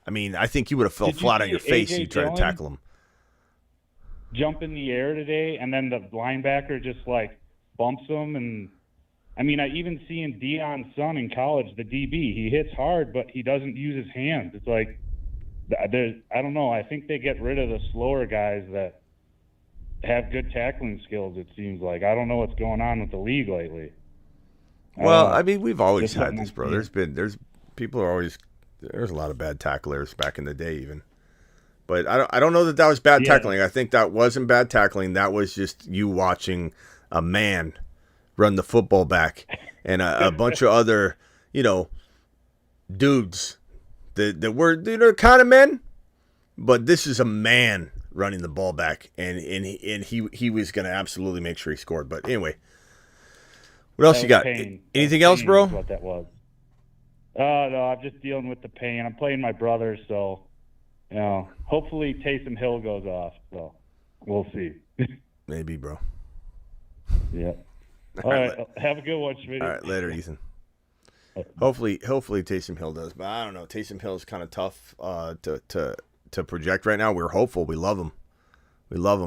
I mean, I think you would have fell flat on your face if you tried to tackle him. Jump in the air today, and then the linebacker just bumps him. And I mean, I even seen Deion's son in college, the DB. He hits hard, but he doesn't use his hands. It's like, I don't know. I think they get rid of the slower guys that have good tackling skills, it seems like. I don't know what's going on with the league lately. Well, I mean, we've always had this, bro. There's a lot of bad tacklers back in the day even. But I don't know that was bad tackling. I think that wasn't bad tackling. That was just you watching a man run the football back and a bunch of other, dudes that were kind of men, but this is a man running the ball back, and he was going to absolutely make sure he scored. But anyway, what else you got? Anything else, bro? What that was? No, I'm just dealing with the pain. I'm playing my brother, so hopefully Taysom Hill goes off. So we'll see. Maybe, bro. Yeah. All right. Have a good one, Schmidt. All right, later, Ethan. Hopefully Taysom Hill does, but I don't know. Taysom Hill is kind of tough to project right now. We're hopeful. We love him,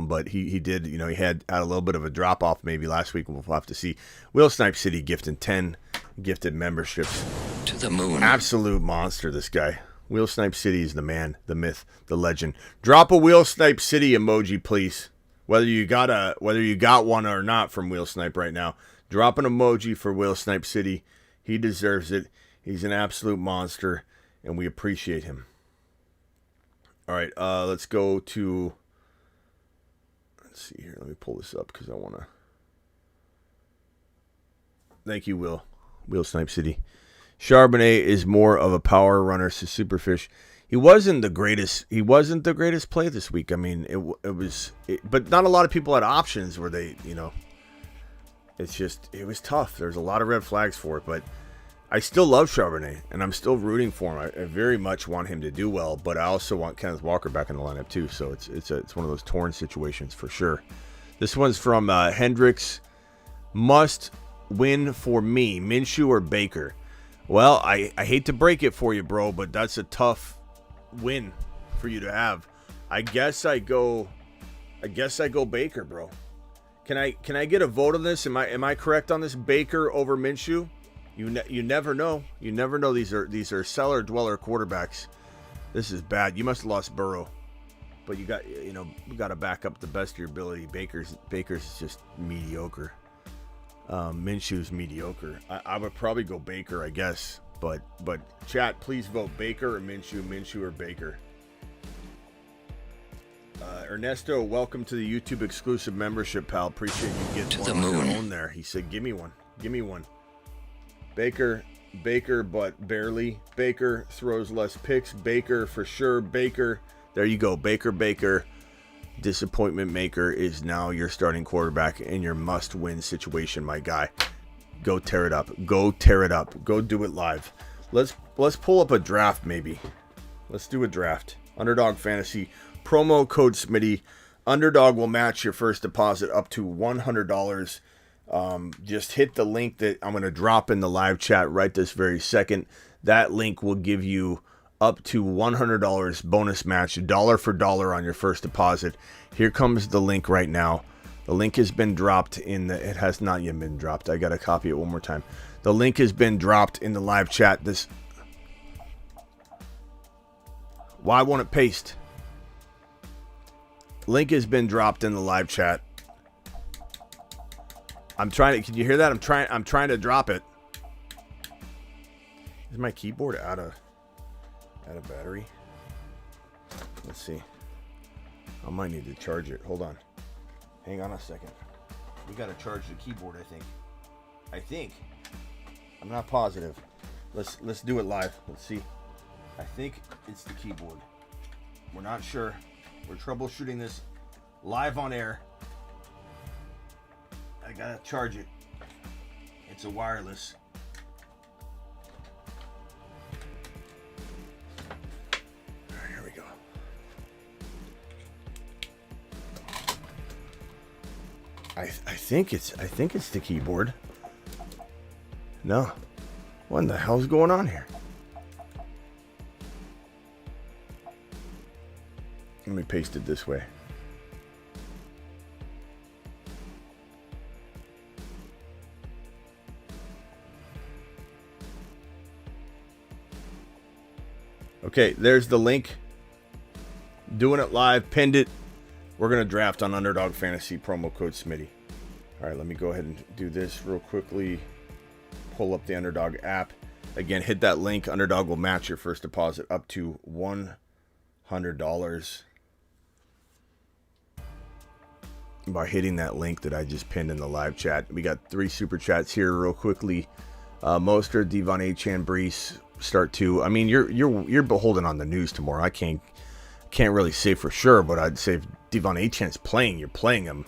but he did. He had a little bit of a drop off maybe last week. We'll have to see. Will Snipe City gifting 10 gifted memberships to the moon. Absolute monster, this guy. Will Snipe City is the man, the myth, the legend. Drop a Will Snipe City emoji, please. Whether you got one or not from Will Snipe right now, drop an emoji for Will Snipe City. He deserves it. He's an absolute monster, and we appreciate him. All right, let's go to. Let's see here. Let me pull this up because I want to. Thank you, Will Snipe City. Charbonnet is more of a power runner to Superfish. He wasn't the greatest. He wasn't the greatest play this week. I mean, it was, but not a lot of people had options where they, it was tough. There's a lot of red flags for it, but I still love Charbonnet, and I'm still rooting for him. I very much want him to do well, but I also want Kenneth Walker back in the lineup too. So it's one of those torn situations for sure. This one's from Hendricks. Must win for me, Minshew or Baker? Well, I hate to break it for you, bro, but that's a tough win for you to have. I guess I go Baker, bro. Can I get a vote on this? Am I correct on this? Baker over Minshew? You never know. You never know. These are cellar dweller quarterbacks. This is bad. You must have lost Burrow, but you got to back up the best of your ability. Baker's just mediocre. Minshew's mediocre. I would probably go Baker, I guess. But chat, please vote Baker or Minshew or Baker. Ernesto, welcome to the YouTube exclusive membership, pal. Appreciate you getting one on your own there. He said, "Give me one." Baker, but barely. Baker throws less picks. Baker for sure. Baker, there you go. Baker. Disappointment maker is now your starting quarterback in your must-win situation, my guy. Go tear it up. Go do it live. Let's pull up a draft, maybe. Let's do a draft. Underdog Fantasy. Promo code Smitty. Underdog will match your first deposit up to $100. Just hit the link that I'm going to drop in the live chat right this very second. That link will give you up to $100 bonus match, dollar for dollar on your first deposit. Here comes the link right now. The link has been dropped in the, it has not yet been dropped. I got to copy it one more time. The link has been dropped in the live chat. Why won't it paste? Link has been dropped in the live chat. I'm trying to, can you hear that? I'm trying to drop it. Is my keyboard out of battery? Let's see. I might need to charge it. Hold on. Hang on a second. We got to charge the keyboard, I think. I'm not positive. Let's do it live. Let's see. I think it's the keyboard. We're not sure. We're troubleshooting this live on air. I gotta charge it. It's a wireless. All right, here we go. I think it's the keyboard. No. What in the hell's going on here? Let me paste it this way. Okay, there's the link. Doing it live, pinned it. We're going to draft on Underdog Fantasy, promo code Smitty. All right, let me go ahead and do this real quickly. Pull up the Underdog app. Again, hit that link. Underdog will match your first deposit up to $100 by hitting that link that I just pinned in the live chat. We got 3 super chats here real quickly. Mostert, Devon Achane, Brees, start 2. I mean, you're beholden on the news tomorrow. I can't really say for sure, but I'd say if Devon Achane's playing, you're playing him.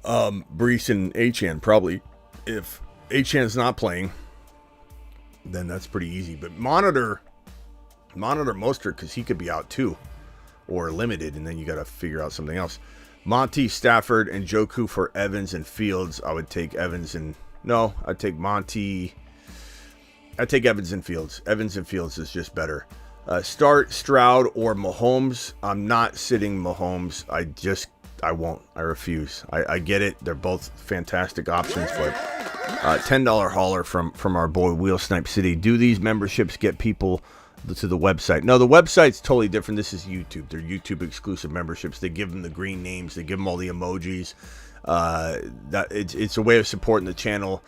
Brees and Achane probably. If Achane's not playing, then that's pretty easy. But monitor Mostert because he could be out too, or limited, and then you got to figure out something else. Monty, Stafford, and Njoku for Evans and Fields. I would take Evans and I'd take Monty. I'd take Evans and Fields. Evans and Fields is just better. Start Stroud or Mahomes. I'm not sitting Mahomes. I won't. I refuse. I get it. They're both fantastic options, but $10 hauler from our boy Wheel Snipe City. Do these memberships get people to the website? No, the website's totally different. This is YouTube. They're YouTube exclusive memberships. They give them the green names. They give them all the emojis. It's a way of supporting the channel.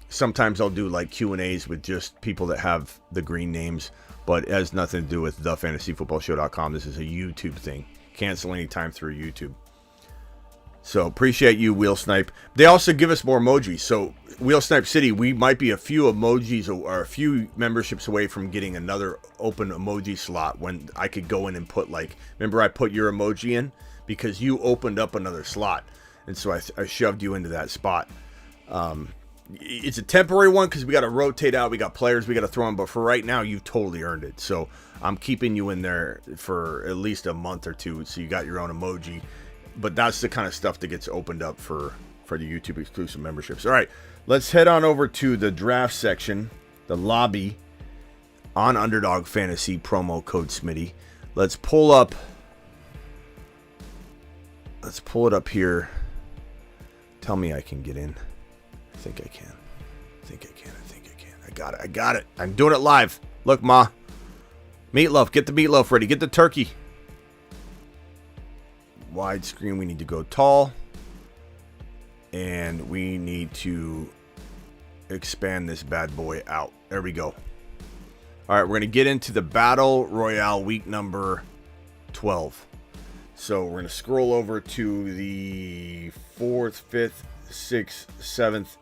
Sometimes I'll do like Q&As with just people that have the green names, but it has nothing to do with thefantasyfootballshow.com. This is a YouTube thing. Cancel anytime through YouTube. So appreciate you, Wheel Snipe. They also give us more emojis. So Wheel Snipe City, we might be a few emojis or a few memberships away from getting another open emoji slot when I could go in and put remember I put your emoji in because you opened up another slot. And so I shoved you into that spot. It's a temporary one because we got to rotate out. We got players we got to throw in. But for right now, you've totally earned it. So I'm keeping you in there for at least a month or 2. So you got your own emoji. But that's the kind of stuff that gets opened up for the YouTube exclusive memberships. All right, let's head on over to the draft section, the lobby on Underdog Fantasy, promo code Smitty. Let's pull it up here. Tell me I can get in. I think I can. I got it. I'm doing it live. Look, Ma. Meatloaf. Get the meatloaf ready. Get the turkey. Widescreen. We need to go tall. And we need to expand this bad boy out. There we go. All right, we're going to get into the Battle Royale week number 12. So we're going to scroll over to the 4th, 5th, 6th, 7th,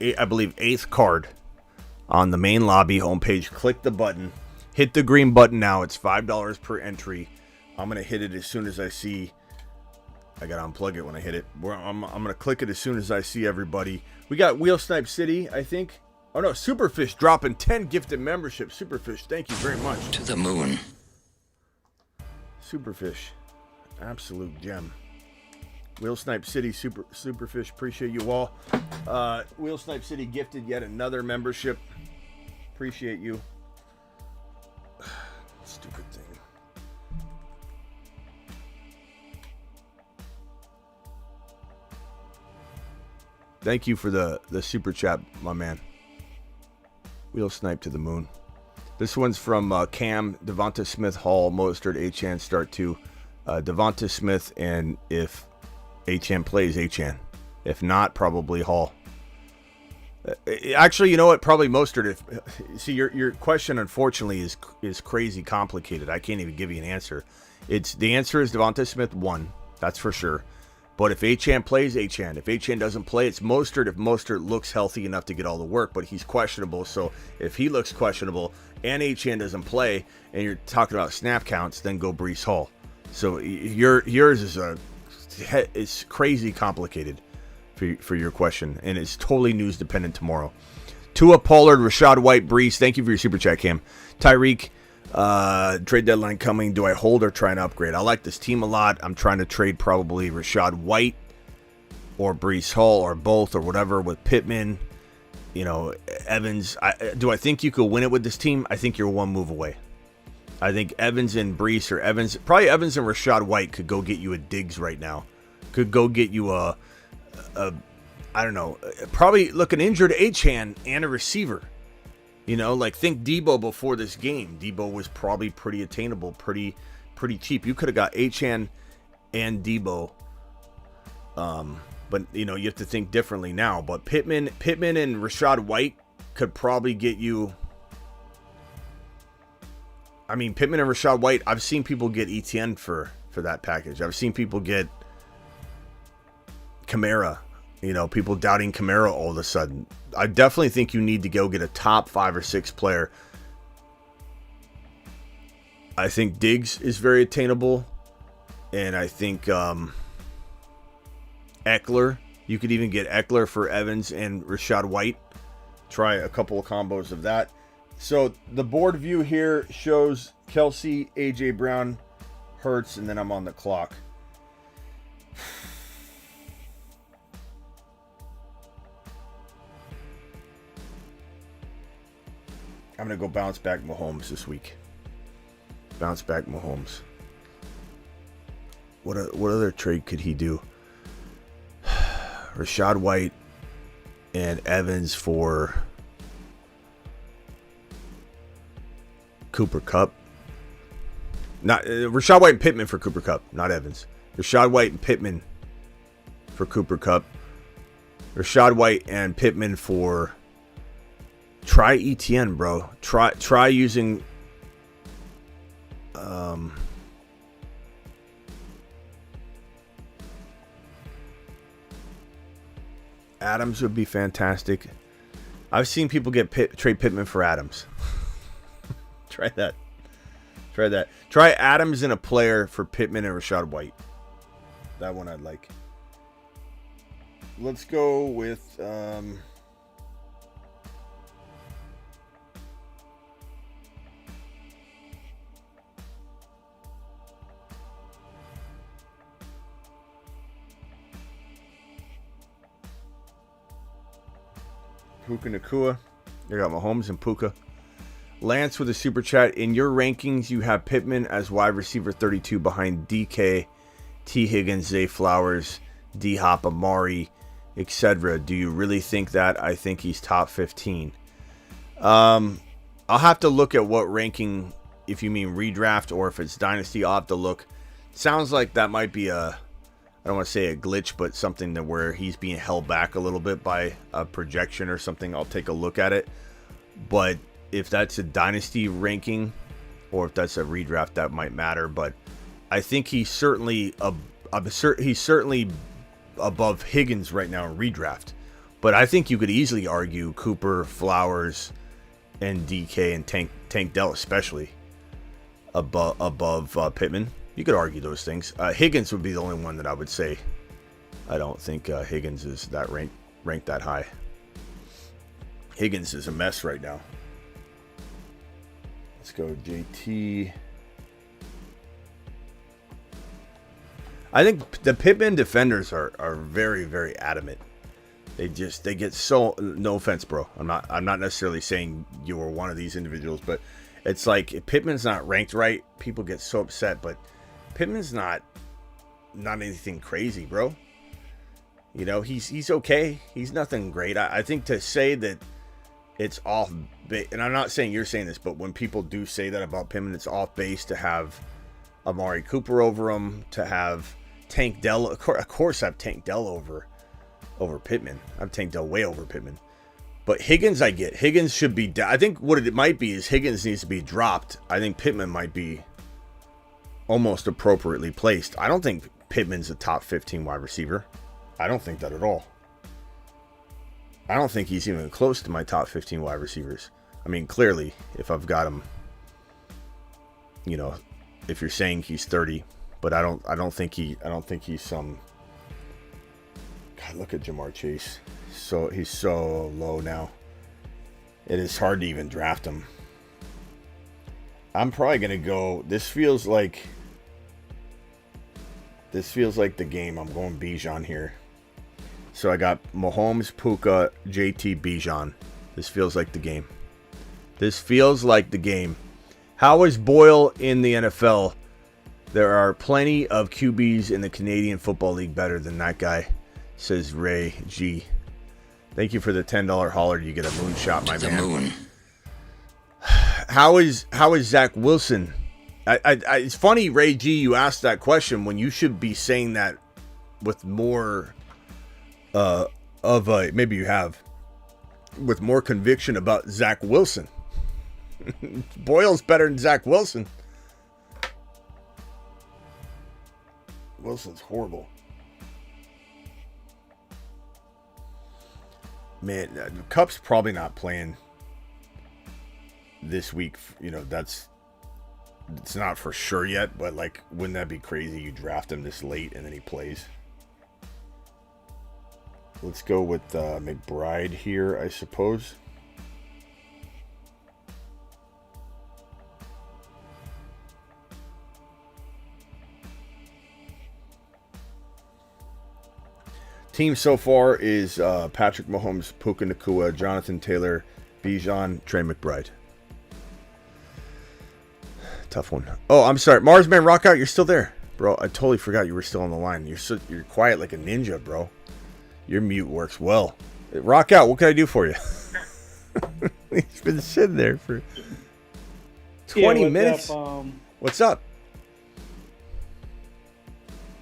8th card on the main lobby homepage. Click the button. Hit the green button now. It's $5 per entry. I'm going to hit it as soon as I see. I got to unplug it when I hit it. I'm going to click it as soon as I see everybody. We got Wheel Snipe City, I think. Oh, no. Superfish dropping 10 gifted memberships. Superfish, thank you very much. To the moon. Superfish. Absolute gem. Wheel Snipe City, Superfish, appreciate you all. Wheel Snipe City gifted yet another membership. Appreciate you. Thank you for the super chat, my man. Wheel snipe to the moon. This one's from Cam, Devonta Smith, Hall, Mostert, Achane, start 2. Devonta Smith, and if Achane plays, Achane. If not, probably Hall. Actually, you know what? Probably Mostert. See, your question, unfortunately, is crazy complicated. I can't even give you an answer. The answer is Devonta Smith 1. That's for sure. But if Achane plays, Achane. If Achane doesn't play, it's Mostert. If Mostert looks healthy enough to get all the work, but he's questionable. So if he looks questionable and Achane doesn't play, and you're talking about snap counts, then go Breece Hall. So yours is crazy complicated for your question, and it's totally news dependent tomorrow. Tua, Pollard, Rashad White, Breece. Thank you for your super chat, Cam. Tyreek, trade deadline coming. Do I hold or try and upgrade? I like this team a lot. I'm trying to trade probably Rashad White or Breece Hall or both or whatever with Pittman. You know, Evans. Do I think you could win it with this team? I think you're one move away. I think Evans and Breece, or probably Evans and Rashad White could go get you a Diggs right now. Could go get you a I don't know, probably look an injured Achane and a receiver. You know, like think Debo before this game. Debo was probably pretty attainable, pretty cheap. You could have got Achane and Debo. But you know, you have to think differently now. But Pittman and Rashad White could probably get you. I mean, Pittman and Rashad White, I've seen people get ETN for that package. I've seen people get Kamara. You know, people doubting Kamara all of a sudden. I definitely think you need to go get a top 5 or 6 player. I think Diggs is very attainable. And I think Eckler. You could even get Eckler for Evans and Rashad White. Try a couple of combos of that. So the board view here shows Kelsey, AJ Brown, Hurts, and then I'm on the clock. I'm going to go bounce back Mahomes this week. Bounce back Mahomes. What other trade could he do? Rashad White and Evans for Cooper Kupp. Not Rashad White and Pittman for Cooper Kupp, not Evans. Rashad White and Pittman for Cooper Kupp. Rashad White and Pittman for try ETN, bro. Try using Adams would be fantastic. I've seen people get trade Pittman for Adams. Try that. Try Adams and a player for Pittman and Rashad White. That one I'd like. Let's go with Puka Nakua. I got Mahomes and Puka. Lance with a super chat. In your rankings, you have Pittman as wide receiver 32 behind DK, T. Higgins, Zay Flowers, D Hop, Amari, etc. Do you really think that? I think he's top 15. I'll have to look at what ranking, if you mean redraft or if it's dynasty. I'll have to look. Sounds like that might be I don't want to say a glitch, but something that where he's being held back a little bit by a projection or something. I'll take a look at it. But if that's a dynasty ranking or if that's a redraft, that might matter. But I think he's certainly above Higgins right now in redraft. But I think you could easily argue Cooper, Flowers, and DK and Tank Dell especially above Pittman. You could argue those things. Higgins would be the only one that I would say. I don't think Higgins is that ranked that high. Higgins is a mess right now. Let's go JT. I think the Pittman defenders are very, very adamant. They get so, no offense, bro. I'm not necessarily saying you were one of these individuals, but it's like if Pittman's not ranked right, people get so upset. But Pittman's not anything crazy, bro. You know, he's okay. He's nothing great. I think to say that it's off base, and I'm not saying you're saying this, but when people do say that about Pittman, it's off base to have Amari Cooper over him, to have Tank Dell. Of course, I've Tank Dell over Pittman. I've Tank Dell way over Pittman. But Higgins, I get. Higgins should be. I think what it might be is Higgins needs to be dropped. I think Pittman might be almost appropriately placed. I don't think Pittman's a top 15 wide receiver. I don't think that at all. I don't think he's even close to my top 15 wide receivers. I mean, clearly, if I've got him, you know, if you're saying he's 30, but I don't think he's some. God, look at Jamar Chase. So he's so low now. It is hard to even draft him. I'm probably gonna go. This feels like the game. I'm going Bijan here. So I got Mahomes, Puka, JT, Bijan. This feels like the game. This feels like the game. How is Boyle in the NFL? There are plenty of QBs in the Canadian Football League better than that guy, says Ray G. Thank you for the $10 holler. You get a moonshot, my man. Moon. How is Zach Wilson? It's funny, Ray G, you asked that question when you should be saying that with more maybe you have with more conviction about Zach Wilson. Boyle's better than Zach Wilson. Wilson's horrible. Man, Cup's probably not playing this week. You know, it's not for sure yet, but like, wouldn't that be crazy? You draft him this late and then he plays. Let's go with McBride here, I suppose. Team so far is Patrick Mahomes, Puka Nacua, Jonathan Taylor, Bijan, Trey McBride. Tough one. Oh, I'm sorry. Marsman Rockout, you're still there. Bro, I totally forgot you were still on the line. You're quiet like a ninja, bro. Your mute works well. Rockout, what can I do for you? He's been sitting there for 20 minutes. What's up?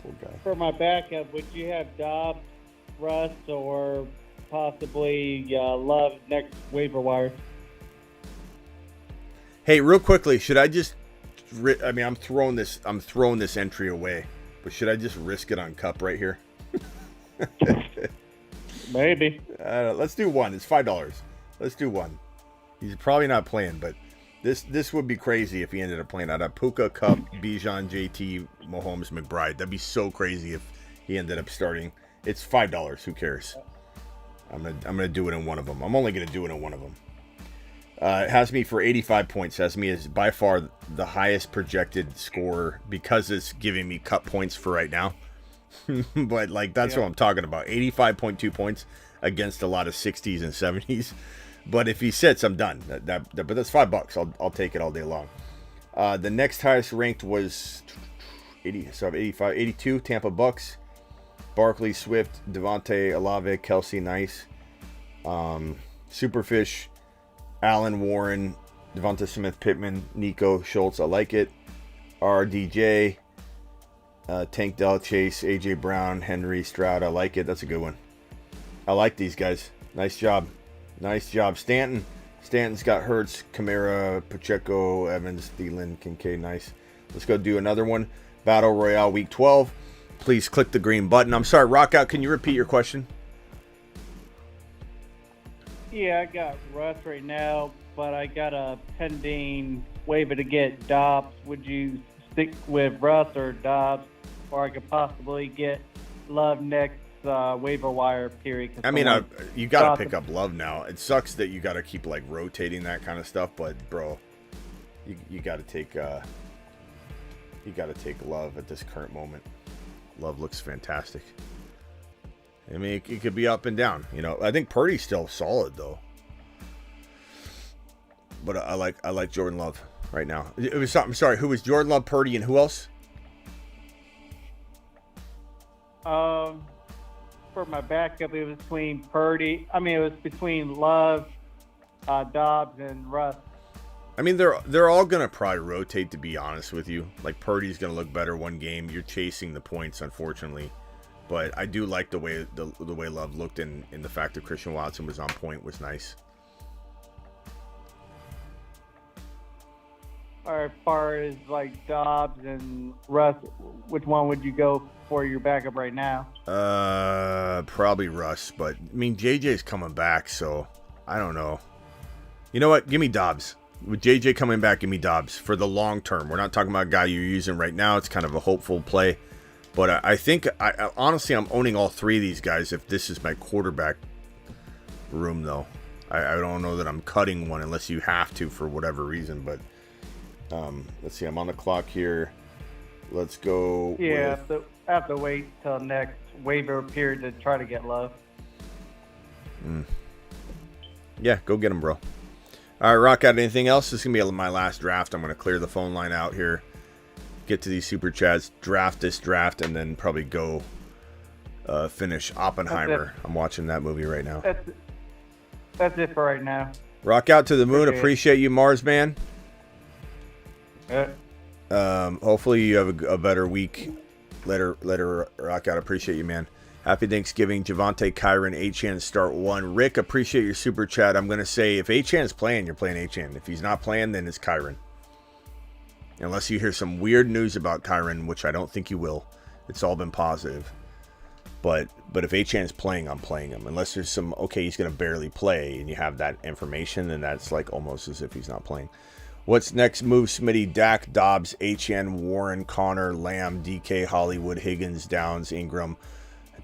Poor guy. For my backup, would you have Dobbs, Russ, or possibly Love next waiver wire? Hey, real quickly, should I just? I mean, I'm throwing this entry away, but should I just risk it on Cup right here? Maybe. Let's do one. It's $5. Let's do one. He's probably not playing, but this would be crazy if he ended up playing. I'd have Puka, Cup, Bijan, JT, Mahomes, McBride. That'd be so crazy if he ended up starting. It's $5. Who cares? I'm gonna do it in one of them. I'm only gonna do it in one of them. It has me for 85 points. Has me as by far the highest projected score because it's giving me cut points for right now. But like that's what I'm talking about. 85.2 points against a lot of 60s and 70s. But if he sits, I'm done. But that's $5. I'll take it all day long. The next highest ranked was 82. Tampa Bucks. Barkley, Swift, Devontae, Olave, Kelsey, nice. Superfish, Allen, Warren, Devonta Smith, Pittman, Nico, Schultz. I like it. RDJ, Tank Dell, Chase, AJ Brown, Henry, Stroud. I like it. That's a good one. I like these guys. Nice job. Nice job. Stanton's got Hurts, Kamara, Pacheco, Evans, Thielen, Kincaid. Nice. Let's go do another one. Battle Royale Week 12. Please click the green button. I'm sorry, Rockout, can you repeat your question? Yeah, I got Russ right now, but I got a pending waiver to get Dobbs. Would you stick with Russ or Dobbs? Or I could possibly get Love next waiver wire period. I mean, you got to pick up Love now. It sucks that you got to keep like rotating that kind of stuff, but bro, you got to take Love at this current moment. Love looks fantastic. I mean, it could be up and down. You know, I think Purdy's still solid though. But I like Jordan Love right now. It was I'm sorry. Who was Jordan Love, Purdy, and who else? for my backup, it was between Purdy. I mean, it was between Love, Dobbs, and Russ. I mean, they're all gonna probably rotate. To be honest with you, like Purdy's gonna look better one game. You're chasing the points, unfortunately, but I do like the way the way Love looked, and the fact that Christian Watson was on point was nice. Or as far as like Dobbs and Russ, which one would you go for your backup right now? Probably Russ, but I mean JJ's coming back, so I don't know. You know what? Give me Dobbs. With JJ coming back, give me Dobbs for the long term. We're not talking about a guy you're using right now. It's kind of a hopeful play, but I think honestly I'm owning all three of these guys if this is my quarterback room, though. I don't know that I'm cutting one unless you have to for whatever reason, but. Let's see. I'm on the clock here. Let's go. Yeah, I have to wait till next waiver period to try to get Love. Yeah, go get him, bro. All right, Rock, got anything else? This is going to be my last draft. I'm going to clear the phone line out here, get to these super chats, draft this draft, and then probably go finish Oppenheimer. I'm watching that movie right now. That's it for right now. Rock out to the moon. Appreciate you, Mars man. Yeah. Hopefully you have a better week. Later, Rock out. Appreciate you, man. Happy Thanksgiving. Javante, Kyron, Achan start one. Rick, appreciate your super chat. I'm going to say if Achan's playing, you're playing Achan. If he's not playing, then it's Kyron. Unless you hear some weird news about Kyron, which I don't think you will. It's all been positive. But if Achan's playing, I'm playing him. Unless there's some, okay, he's going to barely play, and you have that information, then that's like almost as if he's not playing. What's next move, Smitty? Dak, Dobbs, HN, Warren, Connor, Lamb, DK, Hollywood, Higgins, Downs, Ingram.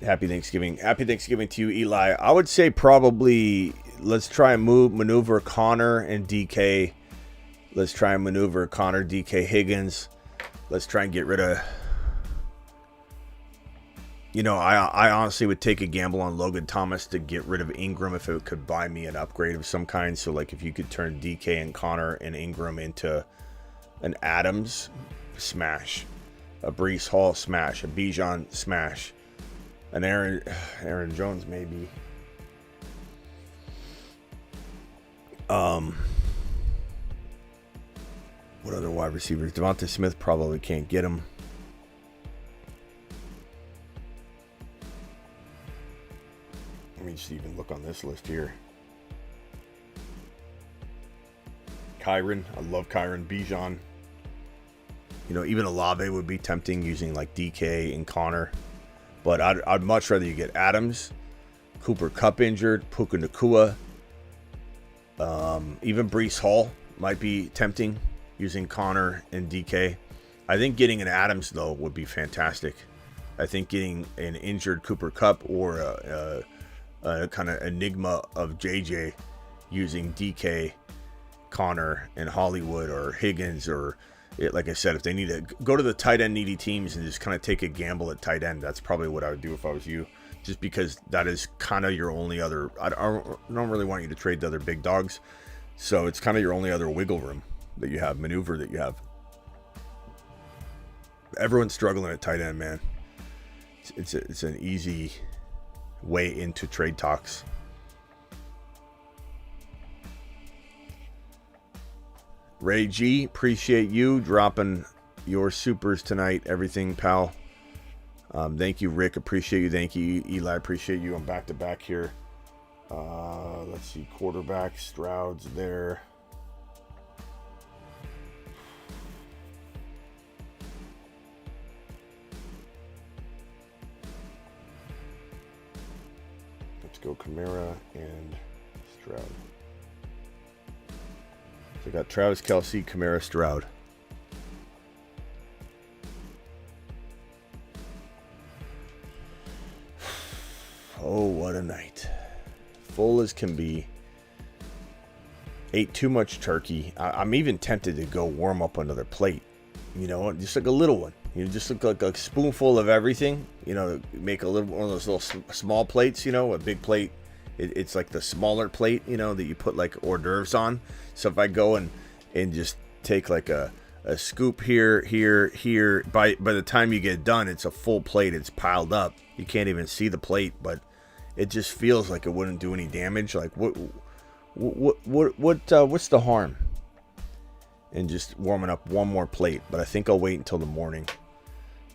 Happy Thanksgiving. Happy Thanksgiving to you, Eli. I would say probably let's try and maneuver Connor and DK. Let's try and maneuver Connor, DK, Higgins. Let's try and get rid of... You know, I honestly would take a gamble on Logan Thomas to get rid of Ingram if it could buy me an upgrade of some kind. So, like, if you could turn DK and Connor and Ingram into an Adams, smash. A Breece Hall, smash. A Bijan, smash. An Aaron Jones, maybe. What other wide receivers? Devonta Smith probably can't get him. Let me just even look on this list here. Kyron. I love Kyron. Bijan. You know, even Olave would be tempting using like DK and Connor. But I'd much rather you get Adams, Cooper Kupp injured, Puka Nacua. Even Breece Hall might be tempting using Connor and DK. I think getting an Adams, though, would be fantastic. I think getting an injured Cooper Kupp or a kind of enigma of JJ using DK, Connor, and Hollywood or Higgins or... like I said, if they need to go to the tight end needy teams and just kind of take a gamble at tight end, that's probably what I would do if I was you. Just because that is kind of your only other... I don't really want you to trade the other big dogs. So it's kind of your only other wiggle room that you have, maneuver that you have. Everyone's struggling at tight end, man. It's an easy way into trade talks. Ray G, appreciate you dropping your supers tonight. Everything, pal. Thank you, Rick. Appreciate you. Thank you, Eli. Appreciate you. I'm back to back here. Let's see. Quarterback. Stroud's there. Let's go Kamara and Stroud. So I got Travis Kelce, Kamara, Stroud. Oh, what a night. Full as can be. Ate too much turkey. I'm even tempted to go warm up another plate. You know, just like a little one. You know, just like a spoonful of everything. You know, make a little one of those little small plates, you know, a big plate. It's like the smaller plate, you know, that you put like hors d'oeuvres on. So if I go and just take like a a scoop here, here. By the time you get done, it's a full plate. It's piled up. You can't even see the plate, but it just feels like it wouldn't do any damage. Like what's the harm in just warming up one more plate? But I think I'll wait until the morning,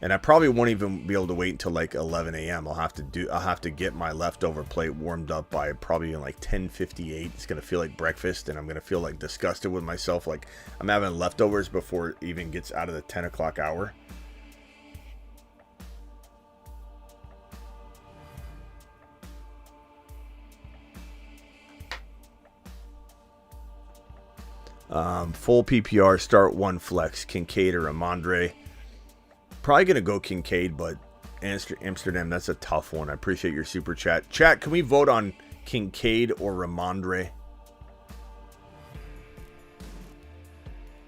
and I probably won't even be able to wait until like 11 a.m. I'll have to get my leftover plate warmed up by probably like 10:58. It's gonna feel like breakfast, and I'm gonna feel like disgusted with myself, like I'm having leftovers before it even gets out of the 10 o'clock hour. Full PPR, start one flex, Kincaid or Ramondre. Probably going to go Kincaid, but Amsterdam, that's a tough one. I appreciate your super chat. Chat, can we vote on Kincaid or Ramondre?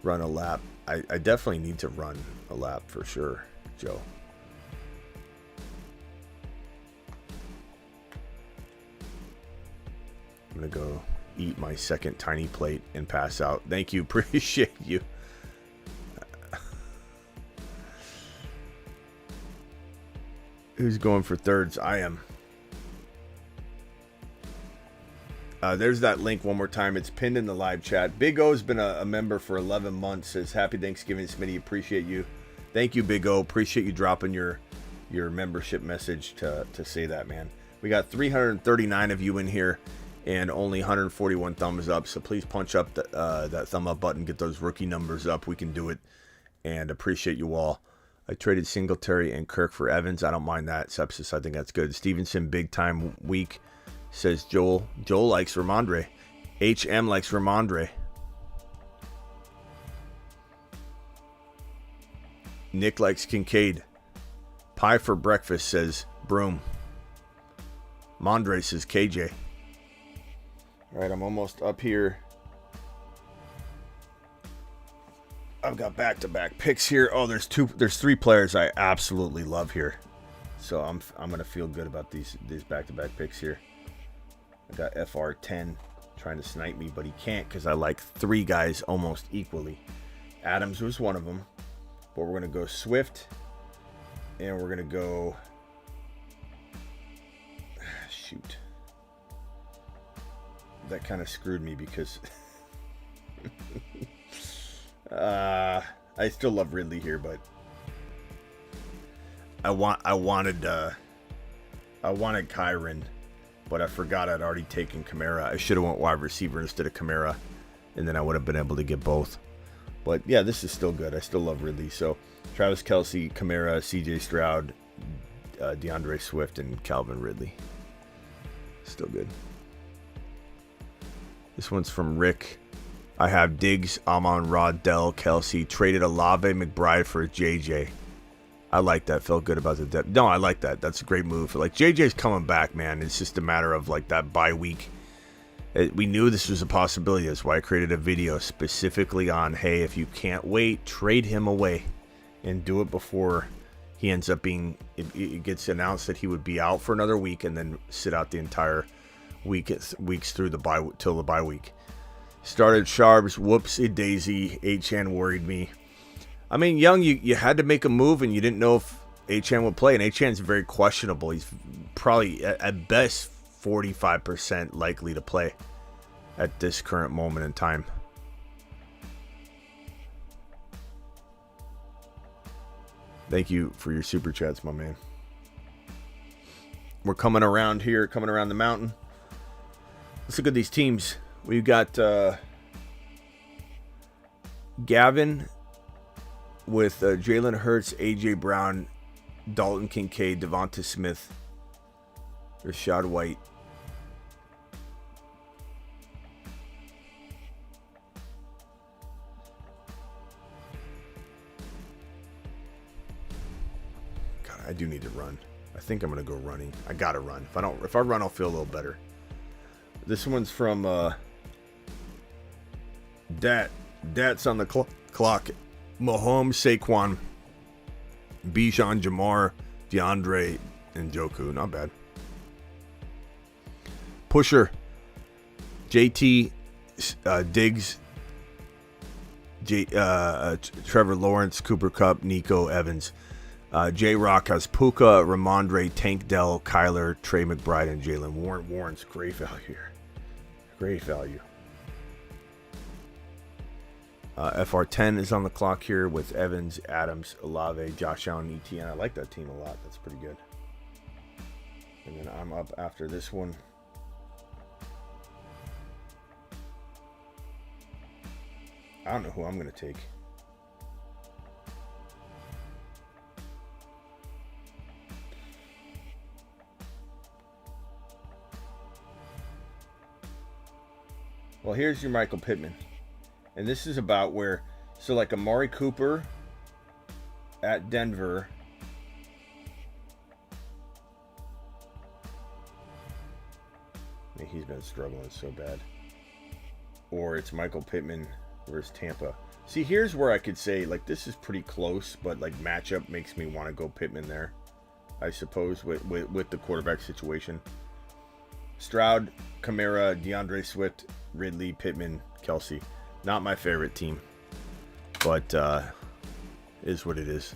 Run a lap. I definitely need to run a lap for sure, Joe. I'm going to go eat my second tiny plate and pass out. Thank you. Appreciate you. Who's going for thirds? I am. There's that link one more time. It's pinned in the live chat. Big O's been a member for 11 months. Says happy Thanksgiving, Smitty. Appreciate you. Thank you, Big O. Appreciate you dropping your membership message to say that, man. We got 339 of you in here and only 141 thumbs up. So please punch up that thumb up button. Get those rookie numbers up. We can do it. And appreciate you all. I traded Singletary and Kirk for Evans. I don't mind that. Sepsis, I think that's good. Stevenson, big time week, says Joel. Joel likes Ramondre. HM likes Ramondre. Nick likes Kincaid. Pie for breakfast, says Broom. Mondre says KJ. All right, I'm almost up here. I've got back-to-back picks here. Oh, there's three players I absolutely love here. So I'm gonna feel good about these back-to-back picks here. I got FR10 trying to snipe me, but he can't because I like three guys almost equally. Adams was one of them, but we're gonna go Swift, and we're gonna go. Shoot. That kind of screwed me because I still love Ridley here, but I wanted Kyron, but I forgot I'd already taken Kamara. I should have went wide receiver instead of Kamara, and then I would have been able to get both. But yeah, this is still good. I still love Ridley. So Travis Kelce, Kamara, CJ Stroud, DeAndre Swift, and Calvin Ridley. Still good. This one's from Rick. I have Diggs, Amon-Ra, Dell, Kelce. Traded Olave, McBride for JJ. I like that. Felt good about the depth. No, I like that. That's a great move. Like, JJ's coming back, man. It's just a matter of, like, that bye week. We knew this was a possibility. That's why I created a video specifically on, hey, if you can't wait, trade him away. And do it before he ends up being... It gets announced that he would be out for another week and then sit out the entire weeks through the bye till the bye week. Started Sharps, whoopsie daisy. HN worried me. I mean, Young, you had to make a move, and you didn't know if HN would play. And HN's very questionable. He's probably at best 45% likely to play at this current moment in time. Thank you for your super chats, my man. We're coming around here, coming around the mountain. Let's look at these teams. We've got Gavin with Jalen Hurts, A.J. Brown, Dalton Kincaid, Devonta Smith, Rashad White. God, I do need to run. I think I'm going to go running. I got to run. If I run, I'll feel a little better. This one's from Dat's on the clock. Mahomes, Saquon, Bijan, Jamar, DeAndre, and Joku. Not bad. Pusher, JT, Diggs, Trevor Lawrence, Cooper Kupp, Nico Evans. J-Rock has Puka, Ramondre, Tank Dell, Kyler, Trey McBride, and Jalen Warren. Warren's great value here. Great value. FR10 is on the clock here with Evans, Adams, Olave, Josh Allen, ETN. I like that team a lot. That's pretty good. And then I'm up after this one. I don't know who I'm going to take. Well, here's your Michael Pittman. And this is about where, so like Amari Cooper at Denver. I mean, he's been struggling so bad. Or it's Michael Pittman versus Tampa. See, here's where I could say, like, this is pretty close, but like matchup makes me want to go Pittman there, I suppose, with the quarterback situation. Stroud, Kamara, DeAndre Swift, Ridley, Pittman, Kelsey. Not my favorite team, but is what it is.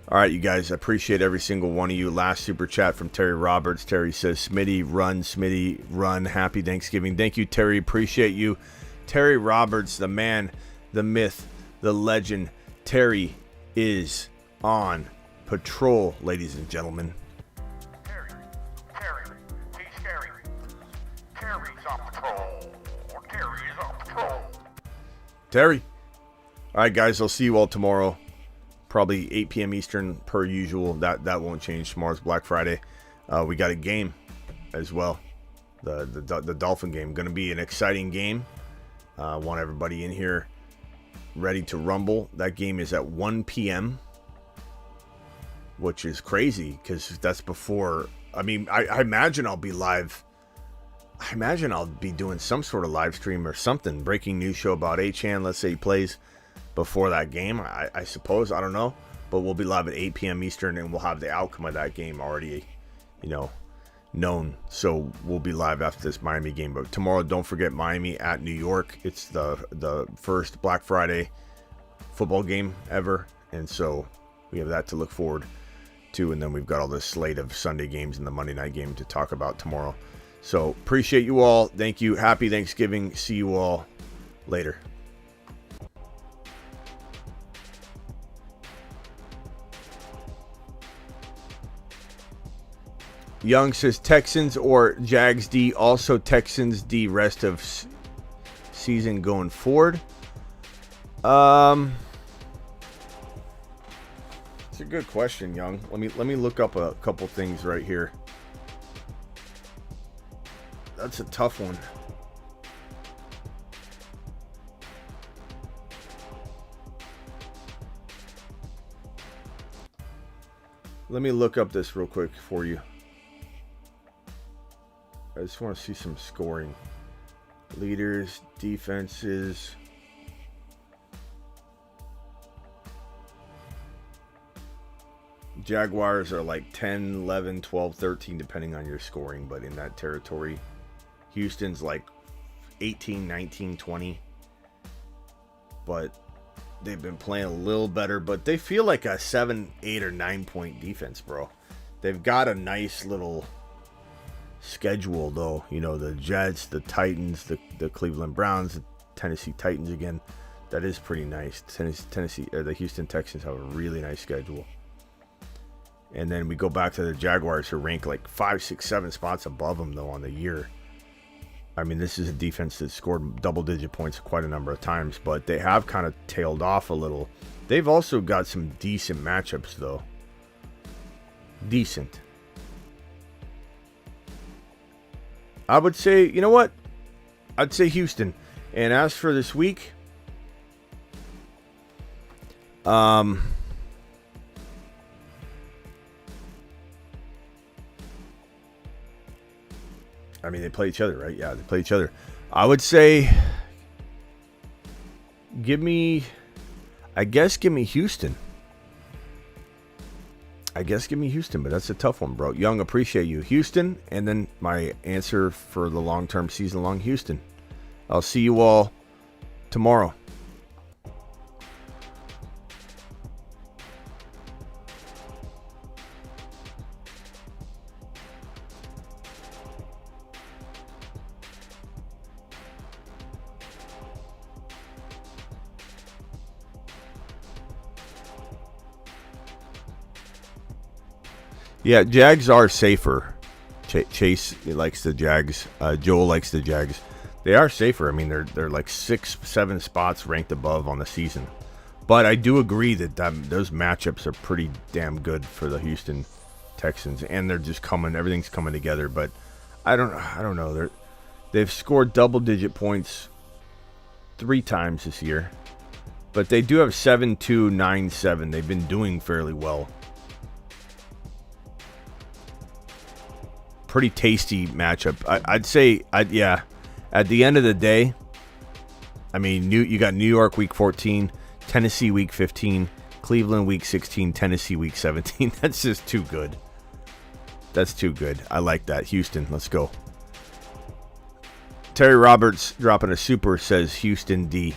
All right, you guys, I appreciate every single one of you. Last super chat from Terry Roberts. Terry says, Smitty, run. Happy Thanksgiving. Thank you, Terry. Appreciate you. Terry Roberts, the man, the myth, the legend. Terry is on patrol, ladies and gentlemen. Terry, he's scary. Terry's on patrol. Terry's on patrol. Terry. All right, guys, I'll see you all tomorrow. Probably 8 p.m. Eastern per usual. That won't change. Tomorrow's Black Friday. We got a game as well. The Dolphin game. Going to be an exciting game. Want everybody in here ready to rumble. That game is at 1 p.m., which is crazy because that's before. I mean, I imagine I'll be live. I imagine I'll be doing some sort of live stream or something, breaking news show about Achane. Let's say he plays before that game. I suppose, I don't know, but we'll be live at 8 p.m. Eastern, and we'll have the outcome of that game already, known. So we'll be live after this Miami game. But tomorrow, don't forget Miami at New York. It's the first Black Friday football game ever, and so we have that to look forward to. And then we've got all this slate of Sunday games and the Monday night game to talk about tomorrow. So appreciate you all. Thank you. Happy Thanksgiving. See you all later. Young says Texans or Jags D. Also Texans D rest of season going forward. It's a good question, Young. Let me look up a couple things right here. That's a tough one. Let me look up this real quick for you. I just want to see some scoring. Leaders, defenses. Jaguars are like 10, 11, 12, 13, depending on your scoring, but in that territory. Houston's like 18, 19, 20. But they've been playing a little better, but they feel like a 7, 8, or 9 point defense, bro. They've got a nice little schedule, though. The Jets, the Titans, the Cleveland Browns, the Tennessee Titans again. That is pretty nice. The Houston Texans have a really nice schedule. And then we go back to the Jaguars, who rank like 5, 6, 7 spots above them, though, on the year. I mean, this is a defense that scored double-digit points quite a number of times, but they have kind of tailed off a little. They've also got some decent matchups, though. Decent. I would say, you know what? I'd say Houston. And as for this week, I mean, they play each other, right? Yeah, they play each other. I would say, give me Houston. But that's a tough one, bro. Young, appreciate you. Houston, and then my answer for the long-term season-long, Houston. I'll see you all tomorrow. Yeah, Jags are safer. Chase likes the Jags. Joel likes the Jags. They are safer. I mean, they're like 6-7 spots ranked above on the season. But I do agree that those matchups are pretty damn good for the Houston Texans, and they're just everything's coming together. But I don't know. They've scored double-digit points 3 times this year, but they do have 7-2, 9-7. They've been doing fairly well. Pretty tasty matchup. I'd say, yeah. At the end of the day, I mean, you got New York week 14, Tennessee week 15, Cleveland week 16, Tennessee week 17. That's just too good. That's too good. I like that. Houston, let's go. Terry Roberts dropping a super, says Houston D.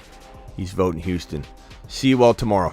He's voting Houston. See you all tomorrow.